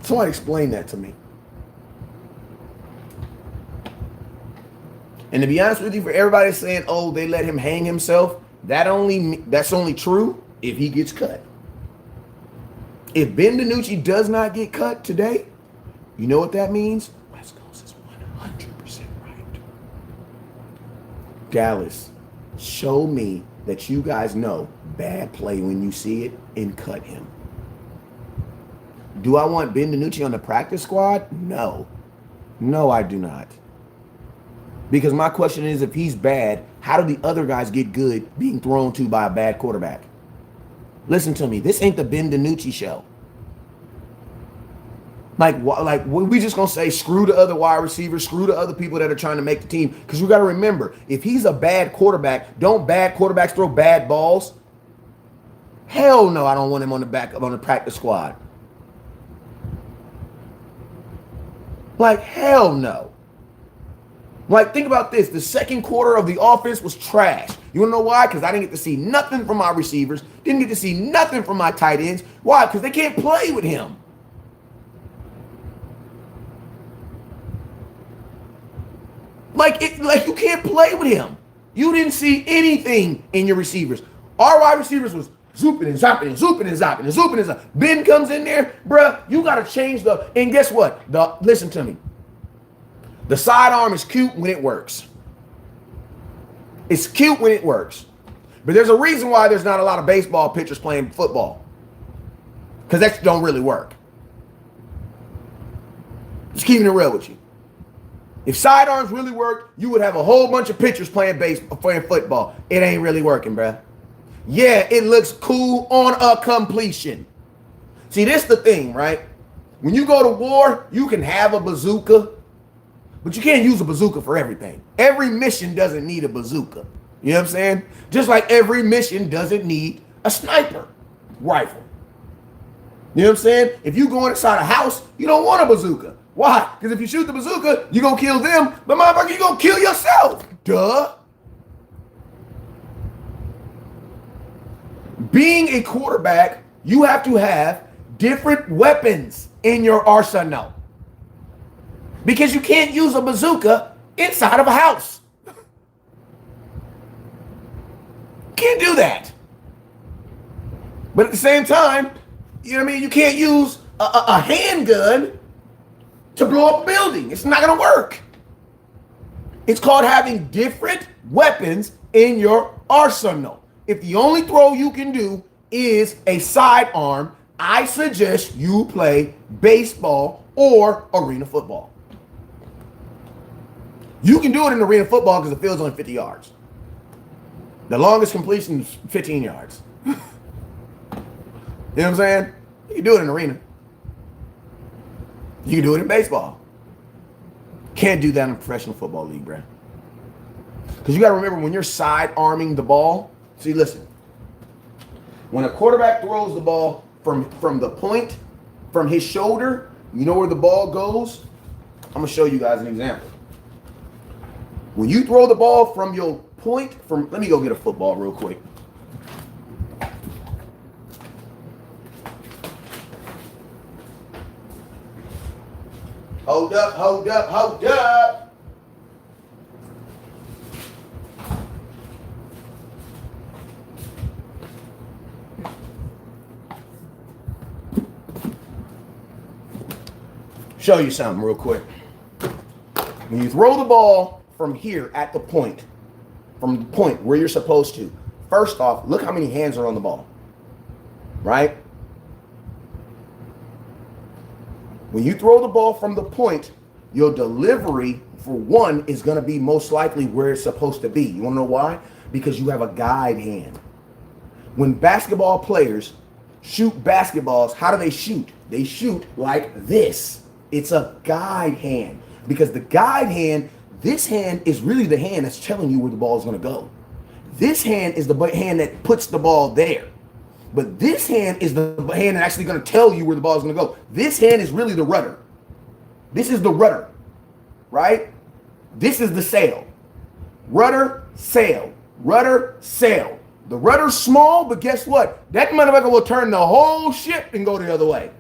Somebody explain that to me. And to be honest with you, for everybody saying, oh, they let him hang himself, that's only true if he gets cut. If Ben DiNucci does not get cut today, you know what that means? West Coast is 100% right. Dallas, show me that you guys know bad play when you see it and cut him. Do I want Ben DiNucci on the practice squad? No. No, I do not. Because my question is, if he's bad, how do the other guys get good being thrown to by a bad quarterback? Listen to me. This ain't the Ben DiNucci show. Like we just going to say screw the other wide receivers, screw the other people that are trying to make the team. Because you got to remember, if he's a bad quarterback, don't bad quarterbacks throw bad balls? Hell no, I don't want him on the practice squad. Like, hell no. Like, think about this. The second quarter of the offense was trash. You want to know why? Because I didn't get to see nothing from my receivers. Didn't get to see nothing from my tight ends. Why? Because they can't play with him. Like you can't play with him. You didn't see anything in your receivers. Our wide receivers was zooping and zopping and zooping and zopping and zooping and zopping. Ben comes in there, bruh, you got to change and guess what? Listen to me. The sidearm is cute when it works. It's cute when it works. But there's a reason why there's not a lot of baseball pitchers playing football. Because that don't really work. Just keeping it real with you. If sidearms really worked, you would have a whole bunch of pitchers playing football. It ain't really working, bruh. Yeah, it looks cool on a completion. See, this is the thing, right? When you go to war, you can have a bazooka, but you can't use a bazooka for everything. Every mission doesn't need a bazooka. You know what I'm saying? Just like every mission doesn't need a sniper rifle. You know what I'm saying? If you go inside a house, you don't want a bazooka. Why? Because if you shoot the bazooka, you're going to kill them, but motherfucker, you're going to kill yourself. Duh. Being a quarterback, you have to have different weapons in your arsenal. Because you can't use a bazooka inside of a house. Can't do that. But at the same time, you know what I mean? You can't use a handgun to blow up a building. It's not going to work. It's called having different weapons in your arsenal. If the only throw you can do is a sidearm, I suggest you play baseball or arena football. You can do it in arena football because the field's only 50 yards. The longest completion is 15 yards. You know what I'm saying? You can do it in arena. You can do it in baseball. Can't do that in a professional football league, bro. Because you got to remember, when you're side-arming the ball, see, listen. When a quarterback throws the ball from the point, from his shoulder, you know where the ball goes? I'm going to show you guys an example. When you throw the ball from your point, let me go get a football real quick. Hold up, hold up, hold up. Show you something real quick. When you throw the ball from here at the point, from the point where you're supposed to, first off, look how many hands are on the ball, right? When you throw the ball from the point, your delivery, for one, is going to be most likely where it's supposed to be. You want to know why? Because you have a guide hand. When basketball players shoot basketballs, how do they shoot? They shoot like this. It's a guide hand. Because the guide hand, this hand is really the hand that's telling you where the ball is going to go. This hand is the hand that puts the ball there. But this hand is the hand that's actually going to tell you where the ball is going to go. This hand is really the rudder. This is the rudder, right? This is the sail. Rudder, sail. Rudder, sail. The rudder's small, but guess what? That motherfucker will turn the whole ship and go the other way.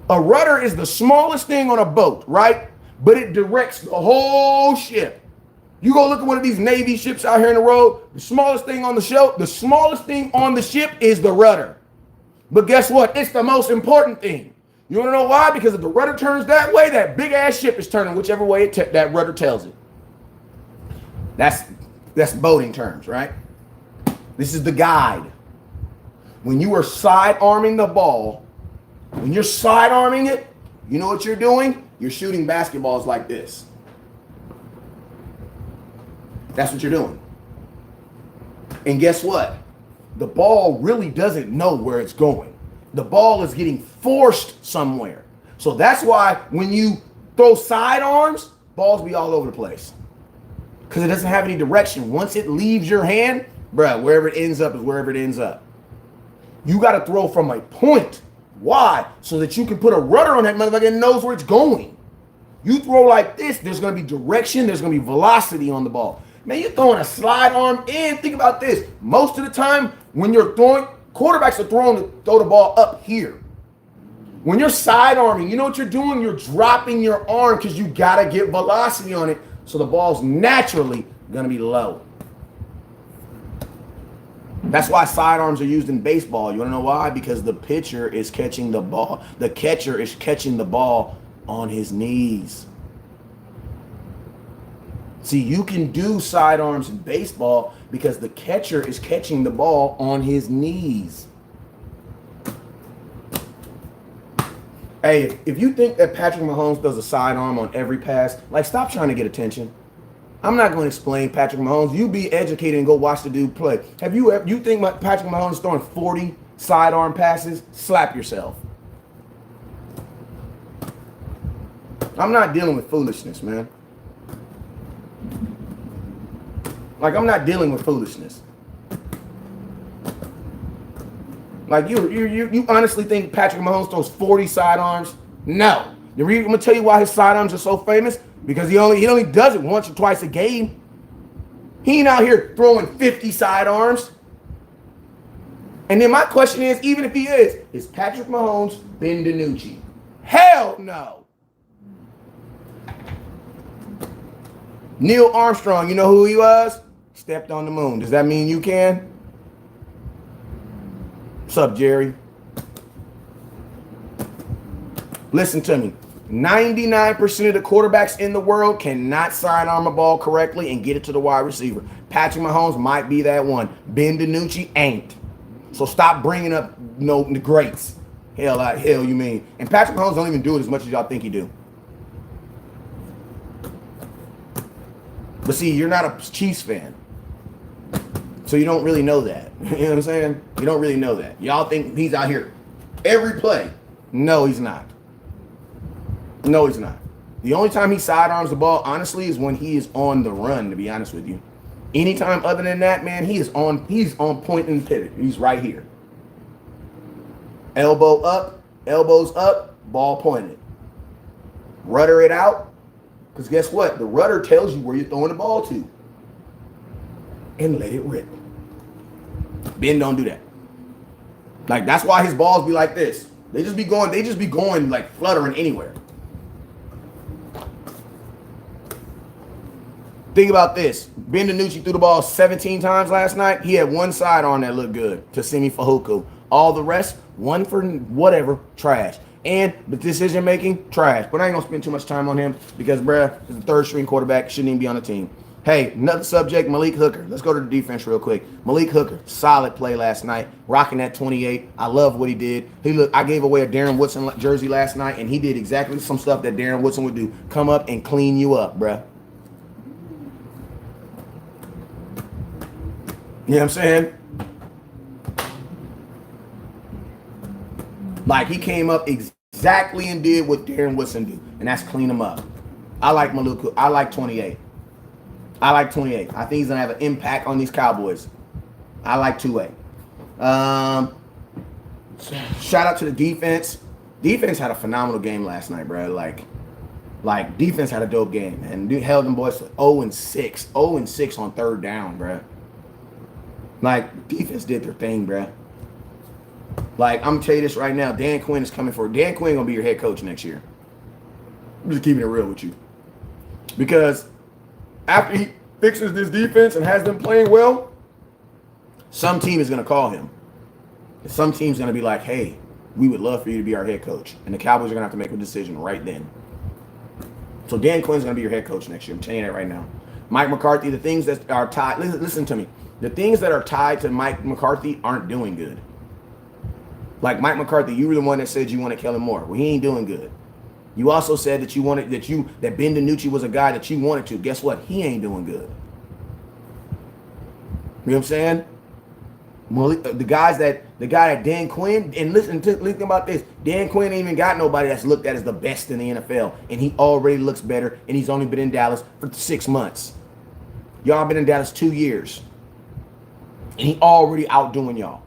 A rudder is the smallest thing on a boat, right? But it directs the whole ship. You go look at one of these Navy ships out here in the road, the smallest thing on the ship is the rudder. But guess what? It's the most important thing. You want to know why? Because if the rudder turns that way, that big ass ship is turning whichever way that rudder tells it. That's boating terms, right? This is the guide. When you are side-arming the ball, when you're side-arming it, you know what you're doing? You're shooting basketballs like this. That's what you're doing. And guess what? The ball really doesn't know where it's going. The ball is getting forced somewhere. So that's why when you throw sidearms, balls be all over the place. Because it doesn't have any direction. Once it leaves your hand, bruh, wherever it ends up is wherever it ends up. You got to throw from a point. Why? So that you can put a rudder on that motherfucker and knows where it's going. You throw like this, there's going to be direction, there's going to be velocity on the ball. Man, you're throwing a slide arm in. Think about this. Most of the time, when you're throwing, quarterbacks are throw the ball up here. When you're sidearming, you know what you're doing? You're dropping your arm because you got to get velocity on it. So the ball's naturally going to be low. That's why sidearms are used in baseball. You want to know why? Because the pitcher is catching the ball. The catcher is catching the ball on his knees. See, you can do sidearms in baseball because the catcher is catching the ball on his knees. Hey, if you think that Patrick Mahomes does a sidearm on every pass, like, stop trying to get attention. I'm not going to explain Patrick Mahomes. You be educated and go watch the dude play. You think Patrick Mahomes is throwing 40 sidearm passes? Slap yourself. I'm not dealing with foolishness, man. Like, I'm not dealing with foolishness. Like you honestly think Patrick Mahomes throws 40 sidearms? No. I'm gonna tell you why his sidearms are so famous. Because he only does it once or twice a game. He ain't out here throwing 50 sidearms. And then my question is, even if he is Patrick Mahomes Ben DiNucci? Hell no. Neil Armstrong, you know who he was? Stepped on the moon. Does that mean you can? What's up, Jerry? Listen to me. 99% of the quarterbacks in the world cannot sidearm a ball correctly and get it to the wide receiver. Patrick Mahomes might be that one. Ben DiNucci ain't. So stop bringing up the greats. Hell you mean. And Patrick Mahomes don't even do it as much as y'all think he do. But see, you're not a Chiefs fan. So you don't really know that. You know what I'm saying? You don't really know that. Y'all think he's out here every play. No, he's not. No, he's not. The only time he sidearms the ball, honestly, is when he is on the run, to be honest with you. Anytime other than that, man, he's on point and pivot. He's right here. Elbow up, elbows up, ball pointed. Rudder it out, because guess what? The rudder tells you where you're throwing the ball to. And let it rip. Ben don't do that. Like, that's why his balls be like this. They just be going like fluttering anywhere. Think about this. Ben DiNucci threw the ball 17 times last night. He had one sidearm that looked good to Simi Fahuku. All the rest, one for whatever, trash. And the decision making, trash. But I ain't gonna spend too much time on him because, bruh, he's a third string quarterback, shouldn't even be on the team. Hey, another subject, Malik Hooker. Let's go to the defense real quick. Malik Hooker, solid play last night, rocking that 28. I love what he did. I gave away a Darren Woodson jersey last night, and he did exactly some stuff that Darren Woodson would do. Come up and clean you up, bruh. You know what I'm saying? Like, he came up exactly and did what Darren Woodson do, and that's clean him up. I like Malik. I like 28. I like 28. I think he's going to have an impact on these Cowboys. I like 2A. Shout out to the defense. Defense had a phenomenal game last night, bro. Like defense had a dope game, and held them boys to 0-6. 0-6 on third down, bro. Like, defense did their thing, bruh. Like, I'm going to tell you this right now. Dan Quinn is coming for it. Dan Quinn going to be your head coach next year. I'm just keeping it real with you. Because after he fixes this defense and has them playing well, some team is going to call him. And some team's going to be like, hey, we would love for you to be our head coach. And the Cowboys are going to have to make a decision right then. So Dan Quinn's going to be your head coach next year. I'm telling you that right now. Mike McCarthy, the things that are tied, listen to me. The things that are tied to Mike McCarthy aren't doing good. Like Mike McCarthy, you were the one that said you wanted Kellen Moore. Well, he ain't doing good. You also said that that Ben DiNucci was a guy that you wanted to. Guess what? He ain't doing good. You know what I'm saying? The guy that Dan Quinn, and listen about this. Dan Quinn ain't even got nobody that's looked at as the best in the NFL, and he already looks better, and he's only been in Dallas for 6 months. Y'all been in Dallas 2 years, and he already outdoing y'all.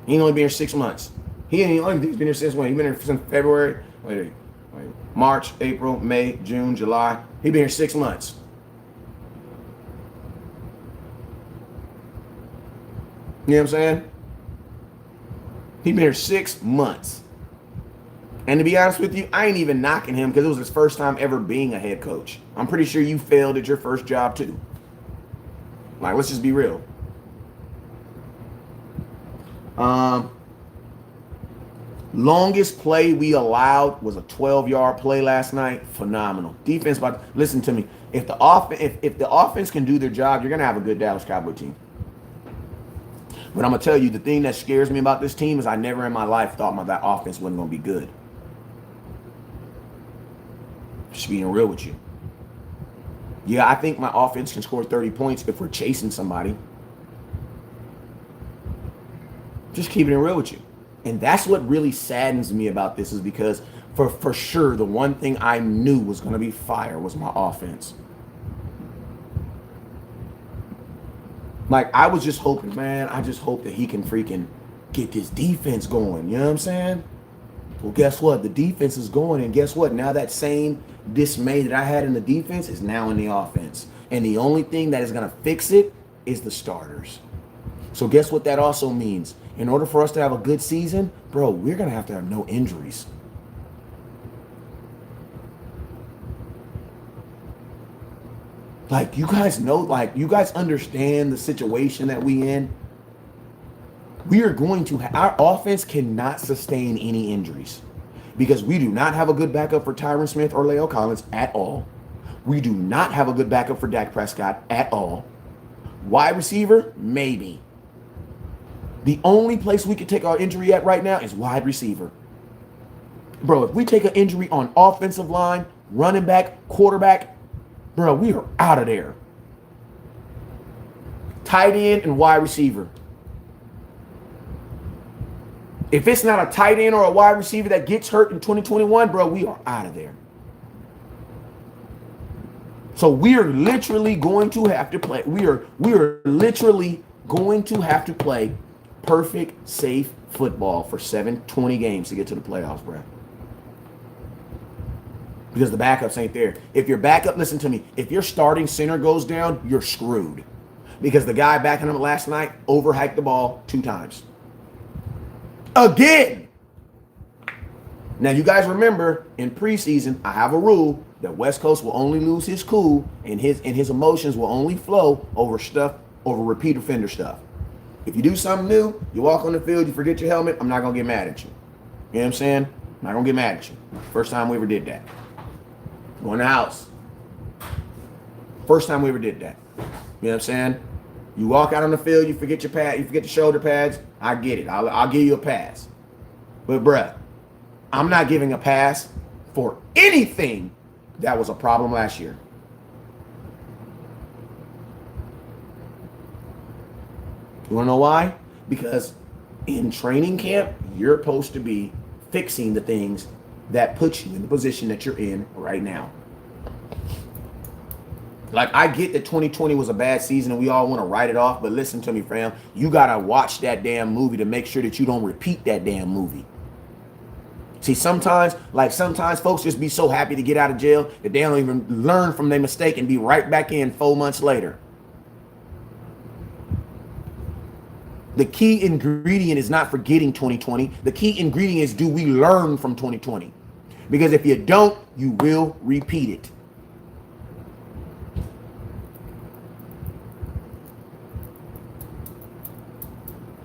He ain't only been here 6 months. He's been here since when? He been here since February, wait, March, April, May, June, July. He been here 6 months. You know what I'm saying? He been here 6 months. And to be honest with you, I ain't even knocking him because it was his first time ever being a head coach. I'm pretty sure you failed at your first job too. Like, let's just be real. Longest play we allowed was a 12-yard play last night. Phenomenal. Defense, but listen to me. If the offense can do their job, you're gonna have a good Dallas Cowboy team. But I'm gonna tell you, the thing that scares me about this team is I never in my life thought that offense wasn't gonna be good. Just being real with you. Yeah, I think my offense can score 30 points if we're chasing somebody. Just keeping it real with you. And that's what really saddens me about this, is because for sure the one thing I knew was going to be fire was my offense. Like, I was just hoping, man, I just hope that he can freaking get this defense going. You know what I'm saying? Well, guess what? The defense is going, and guess what? Now that same dismay that I had in the defense is now in the offense. And the only thing that is going to fix it is the starters. So guess what that also means? In order for us to have a good season, bro, we're going to have no injuries. Like, you guys know, like, you guys understand the situation that we in. We are going to, our offense cannot sustain any injuries because we do not have a good backup for Tyron Smith or Leo Collins at all. We do not have a good backup for Dak Prescott at all. Wide receiver, maybe. The only place we could take our injury at right now is wide receiver. Bro, if we take an injury on offensive line, running back, quarterback, bro, we are out of there. Tight end and wide receiver. If it's not a tight end or a wide receiver that gets hurt in 2021, bro, we are out of there. So we are literally going to have to play. We are literally going to have to play perfect, safe football for 20 games to get to the playoffs, bro. Because the backups ain't there. If your backup, listen to me, if your starting center goes down, you're screwed. Because the guy backing him last night overhyped the ball 2 times. Again. Now, you guys remember, in preseason, I have a rule that West Coast will only lose his cool and his emotions will only flow over repeat offender stuff. If you do something new, you walk on the field, you forget your helmet, I'm not going to get mad at you. You know what I'm saying? I'm not going to get mad at you. First time we ever did that. Go in the house. First time we ever did that. You know what I'm saying? You walk out on the field, you forget your pad, you forget the shoulder pads. I get it. I'll give you a pass. But bruh, I'm not giving a pass for anything that was a problem last year. You wanna know why? Because in training camp, you're supposed to be fixing the things that put you in the position that you're in right now. Like, I get that 2020 was a bad season and we all want to write it off, but listen to me, fam. You got to watch that damn movie to make sure that you don't repeat that damn movie. See, sometimes folks just be so happy to get out of jail that they don't even learn from their mistake and be right back in 4 months later. The key ingredient is not forgetting 2020. The key ingredient is, do we learn from 2020? Because if you don't, you will repeat it.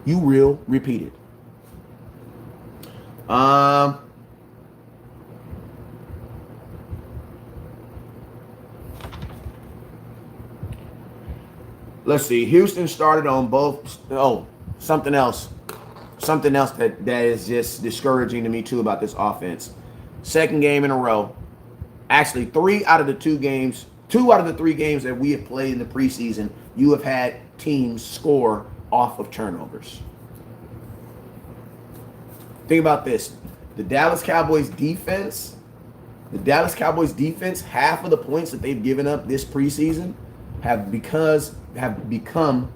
You will repeat it. Let's see. Houston started on both. Oh, something else that is just discouraging to me too about this offense. Second game in a row. Actually, 2 out of the 3 games that we have played in the preseason, you have had teams score off of turnovers. Think about this. The Dallas Cowboys defense, half of the points that they've given up this preseason have come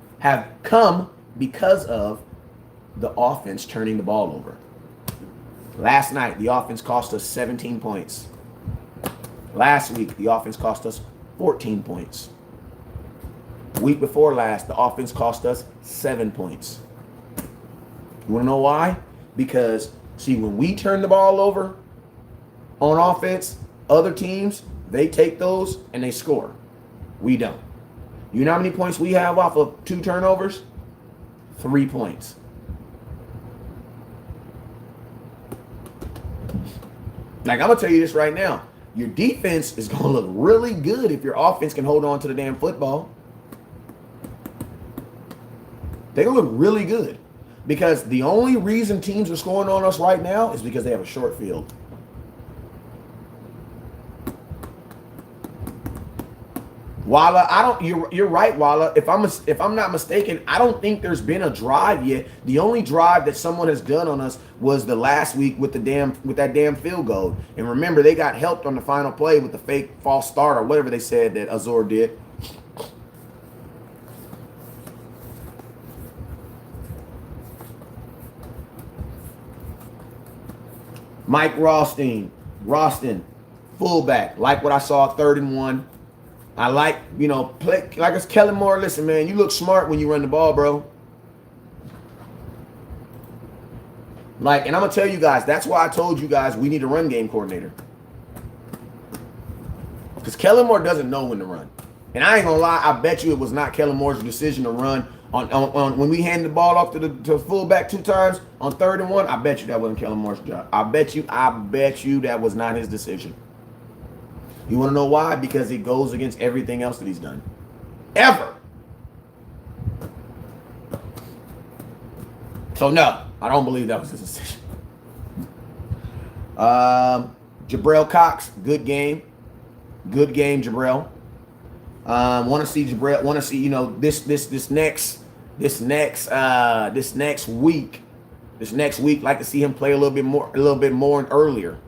because of the offense turning the ball over. Last night, the offense cost us 17 points. Last week, the offense cost us 14 points. Week before last, the offense cost us 7 points. You want to know why? Because, see, when we turn the ball over on offense, other teams, they take those and they score. We don't. You know how many points we have off of 2 turnovers? 3 points. Like, I'm going to tell you this right now. Your defense is going to look really good if your offense can hold on to the damn football. They're going to look really good. Because the only reason teams are scoring on us right now is because they have a short field. Walla, you're right, Walla. If I'm not mistaken, I don't think there's been a drive yet. The only drive that someone has done on us was the last week with that damn field goal. And remember, they got helped on the final play with the fake false start or whatever they said that Azor did. Mike Rostin, fullback. Like what I saw, 3rd and 1. I like, play like it's Kellen Moore. Listen, man, you look smart when you run the ball, bro. Like, and I'm going to tell you guys, that's why I told you guys we need a run game coordinator. Because Kellen Moore doesn't know when to run. And I ain't going to lie, I bet you it was not Kellen Moore's decision to run on when we handed the ball off to the fullback 2 times on 3rd and 1. I bet you that wasn't Kellen Moore's job. I bet you that was not his decision. You want to know why? Because it goes against everything else that he's done. Ever. So, no, I don't believe that was his decision. Jabril Cox, good game. Good game, Jabril. Want to see Jabril. Want to see, this next week. Like to see him play a little bit more and earlier.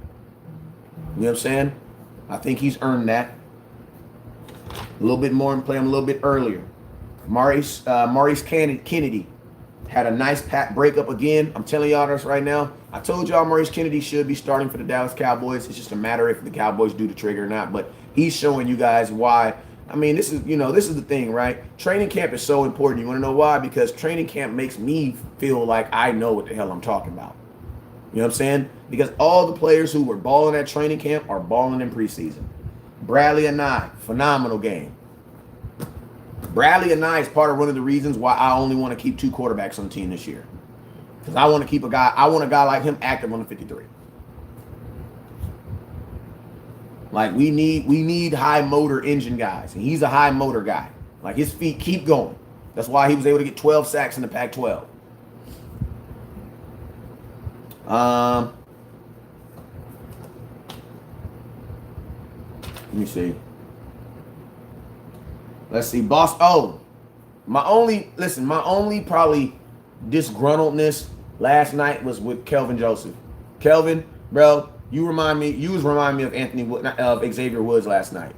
You know what I'm saying? I think he's earned that. A little bit more and play him a little bit earlier. Maurice Kennedy had a nice breakup again. I'm telling y'all this right now. I told y'all Maurice Kennedy should be starting for the Dallas Cowboys. It's just a matter if the Cowboys do the trigger or not. But he's showing you guys why. I mean, this is the thing, right? Training camp is so important. You want to know why? Because training camp makes me feel like I know what the hell I'm talking about. You know what I'm saying? Because all the players who were balling at training camp are balling in preseason. Bradley Anae, phenomenal game. Bradley Anae is part of one of the reasons why I only want to keep 2 quarterbacks on the team this year. Because I want to keep a guy like him active on the 53. Like we need high motor engine guys. And he's a high motor guy. Like his feet keep going. That's why he was able to get 12 sacks in the Pac-12. Let me see. Let's see. My only probably disgruntledness last night was with Kelvin Joseph. Kelvin, bro, you remind me of Xavier Woods last night.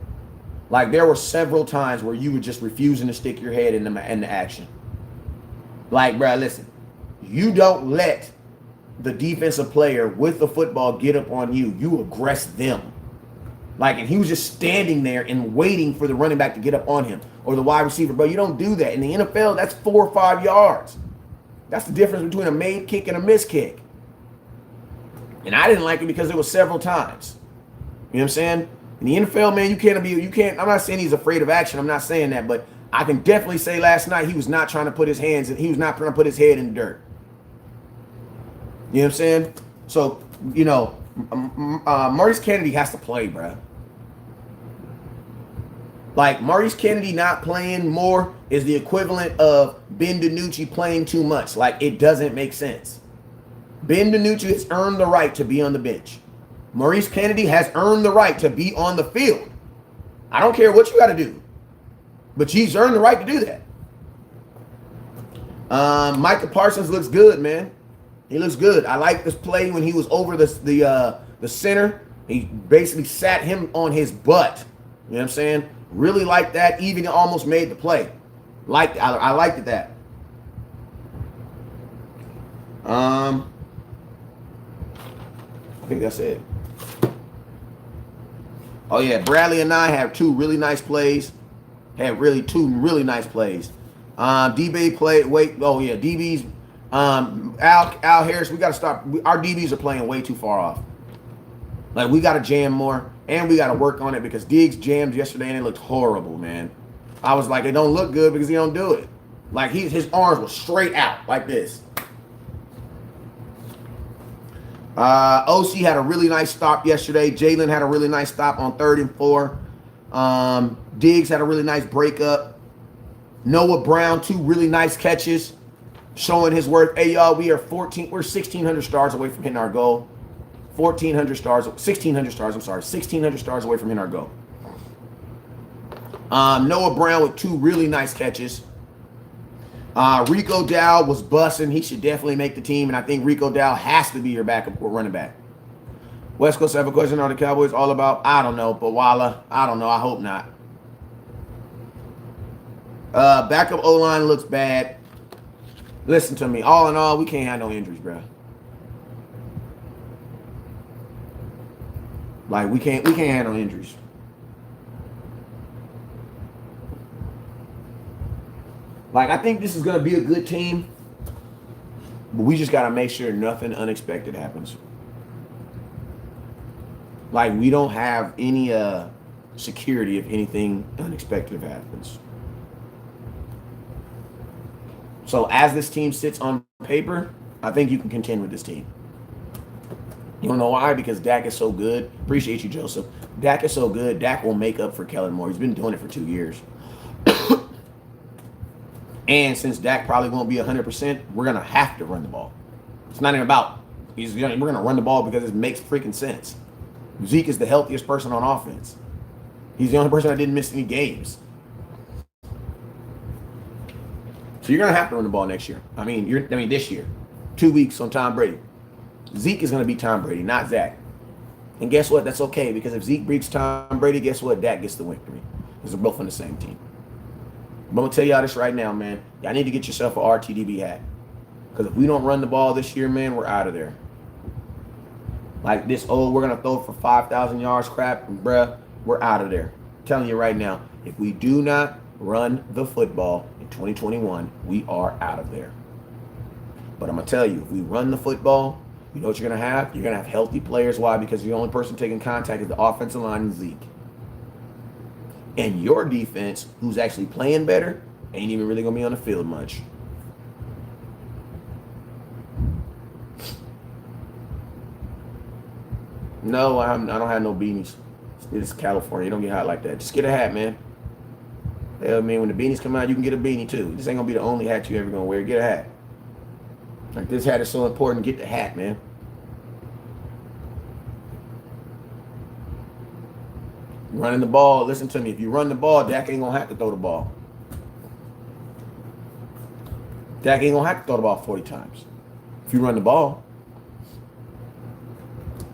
Like there were several times where you were just refusing to stick your head in the action. Like, bro, listen, you don't let the defensive player with the football get up on you. You aggress them. Like, and he was just standing there and waiting for the running back to get up on him or the wide receiver. Bro, you don't do that. In the NFL, that's 4 or 5 yards. That's the difference between a made kick and a missed kick. And I didn't like it because it was several times. You know what I'm saying? In the NFL, man, you can't, I'm not saying he's afraid of action. I'm not saying that, but I can definitely say last night he was not trying to put his hands in, he was not trying to put his head in the dirt. You know what I'm saying? So, Maurice Kennedy has to play, bro. Like, Maurice Kennedy not playing more is the equivalent of Ben DiNucci playing too much. Like, it doesn't make sense. Ben DiNucci has earned the right to be on the bench. Maurice Kennedy has earned the right to be on the field. I don't care what you got to do. But he's earned the right to do that. Micah Parsons looks good, man. He looks good. I like this play when he was over the center. He basically sat him on his butt. You know what I'm saying? Really like that. Even almost made the play. I liked that. I think that's it. Oh yeah, Bradley and I have 2 really nice plays. Two really nice plays. DB played. DBs. Al Harris. We got to stop. Our DBs are playing way too far off. Like we got to jam more, and we got to work on it because Diggs jammed yesterday and it looked horrible, man. I was like, it don't look good because he don't do it. Like his arms were straight out like this. OC had a really nice stop yesterday. Jalen had a really nice stop on 3rd and 4. Diggs had a really nice breakup. Noah Brown, 2 really nice catches, showing his worth. Hey, y'all, we're 1,600 stars away from hitting our goal. 1,600 stars away from hitting our goal. Noah Brown with 2 really nice catches. Rico Dow was busting. He should definitely make the team, and I think Rico Dow has to be your backup running back. West Coast, I have a question. Are the Cowboys all about? I don't know, but Walla, I don't know. I hope not. Backup O-line looks bad. Listen to me. All in all, we can't have no injuries, bro. Like we can't handle injuries. Like I think this is gonna be a good team, but we just gotta make sure nothing unexpected happens. Like we don't have any security if anything unexpected happens. So as this team sits on paper, I think you can contend with this team. You don't know why? Because Dak is so good. Appreciate you, Joseph. Dak is so good. Dak will make up for Kellen Moore. He's been doing it for 2 years. And since Dak probably won't be 100%, we're going to have to run the ball. It's not even about, we're going to run the ball because it makes freaking sense. Zeke is the healthiest person on offense. He's the only person that didn't miss any games. So you're going to have to run the ball next year. This year. 2 weeks on Tom Brady. Zeke is going to beat Tom Brady, not Zach. And guess what? That's okay, because if Zeke beats Tom Brady, guess what? Dak gets the victory. Because they're both on the same team. But I'm going to tell y'all this right now, man. Y'all need to get yourself an RTDB hat. Because if we don't run the ball this year, man, we're out of there. Like this, we're going to throw for 5,000 yards crap, bruh, we're out of there. I'm telling you right now, if we do not run the football in 2021, we are out of there. But I'm going to tell you, if we run the football, you know what you're going to have? You're going to have healthy players. Why? Because the only person taking contact is the offensive line and Zeke. And your defense, who's actually playing better, ain't even really going to be on the field much. No, I don't have no beanies. It's California. You don't get hot like that. Just get a hat, man. Hell, man, when the beanies come out, you can get a beanie, too. This ain't going to be the only hat you ever going to wear. Get a hat. Like, this hat is so important. Get the hat, man. Running the ball. Listen to me. If you run the ball, Dak ain't going to have to throw the ball. Dak ain't going to have to throw the ball 40 times. If you run the ball.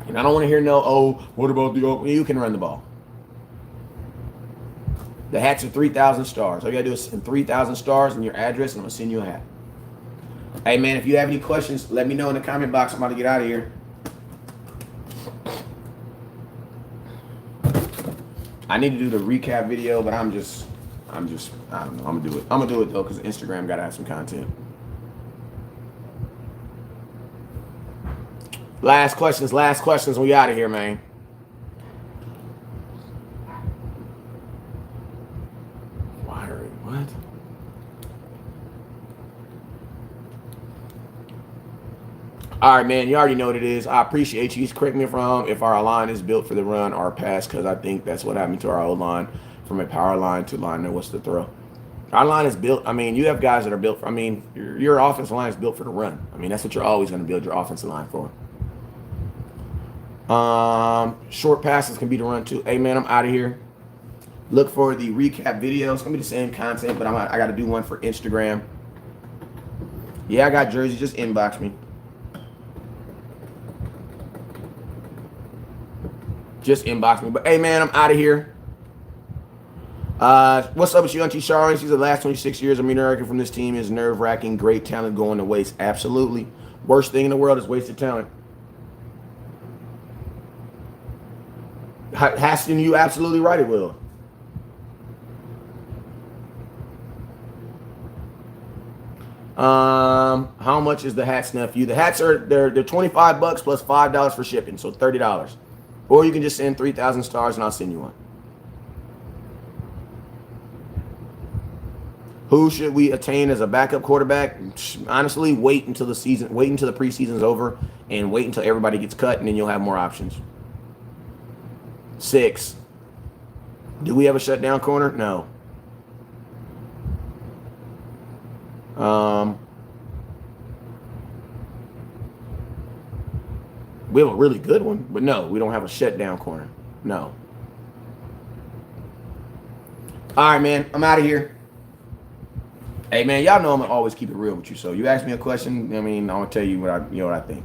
And I don't want to hear what about the open? You can run the ball. The hats are 3,000 stars. All you got to do is send 3,000 stars and your address, and I'm going to send you a hat. Hey, man, if you have any questions, let me know in the comment box. I'm about to get out of here. I need to do the recap video, but I don't know. I'm going to do it. I'm going to do it, though, because Instagram got to have some content. Last questions. We out of here, man. What? All right, man. You already know what it is. I appreciate you. Correct me if I'm wrong. If our line is built for the run or pass, because I think that's what happened to our old line, from a power line to line. What's the throw? Our line is built. You have guys that are built for. Your offensive line is built for the run. That's what you're always going to build your offensive line for. Short passes can be the run too. Hey, man, I'm out of here. Look for the recap video. It's gonna be the same content, but I got to do one for Instagram. Yeah, I got jerseys. Just inbox me. But hey, man, I'm out of here. What's up with you, Auntie Sharon? She's the last 26 years of American from this team is nerve-wracking. Great talent going to waste. Absolutely. Worst thing in the world is wasted talent. Haston, you absolutely right, it will. How much is the hats, nephew? The hats they're $25 plus $5 for shipping, so $30. Or you can just send 3,000 stars and I'll send you one. Who should we attain as a backup quarterback? Honestly, wait until the preseason's over and wait until everybody gets cut, and then you'll have more options. 6. Do we have a shutdown corner? No. We have a really good one, but no, we don't have a shutdown corner. No. All right, man, I'm out of here. Hey, man, y'all know I'm gonna always keep it real with you. So you ask me a question, I'm gonna tell you what I think.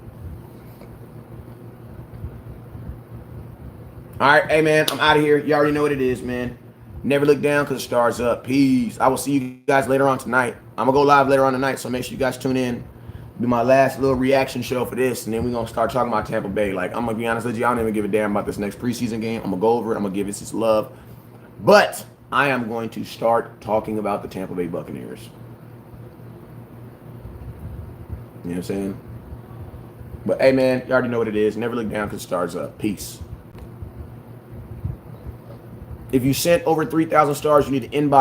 All right, hey, man, I'm out of here. You already know what it is, man. Never look down because the star's up. Peace. I will see you guys later on tonight. I'm going to go live later on tonight, so make sure you guys tune in. Be my last little reaction show for this, and then we're gonna start talking about Tampa Bay. Like, I'm gonna be honest with you, I don't even give a damn about this next preseason game. I'm gonna go over it, I'm gonna give it its love. But I am going to start talking about the Tampa Bay Buccaneers. You know what I'm saying? But hey man, you already know what it is. Never look down because stars up. Peace. If you sent over 3,000 stars, you need to inbox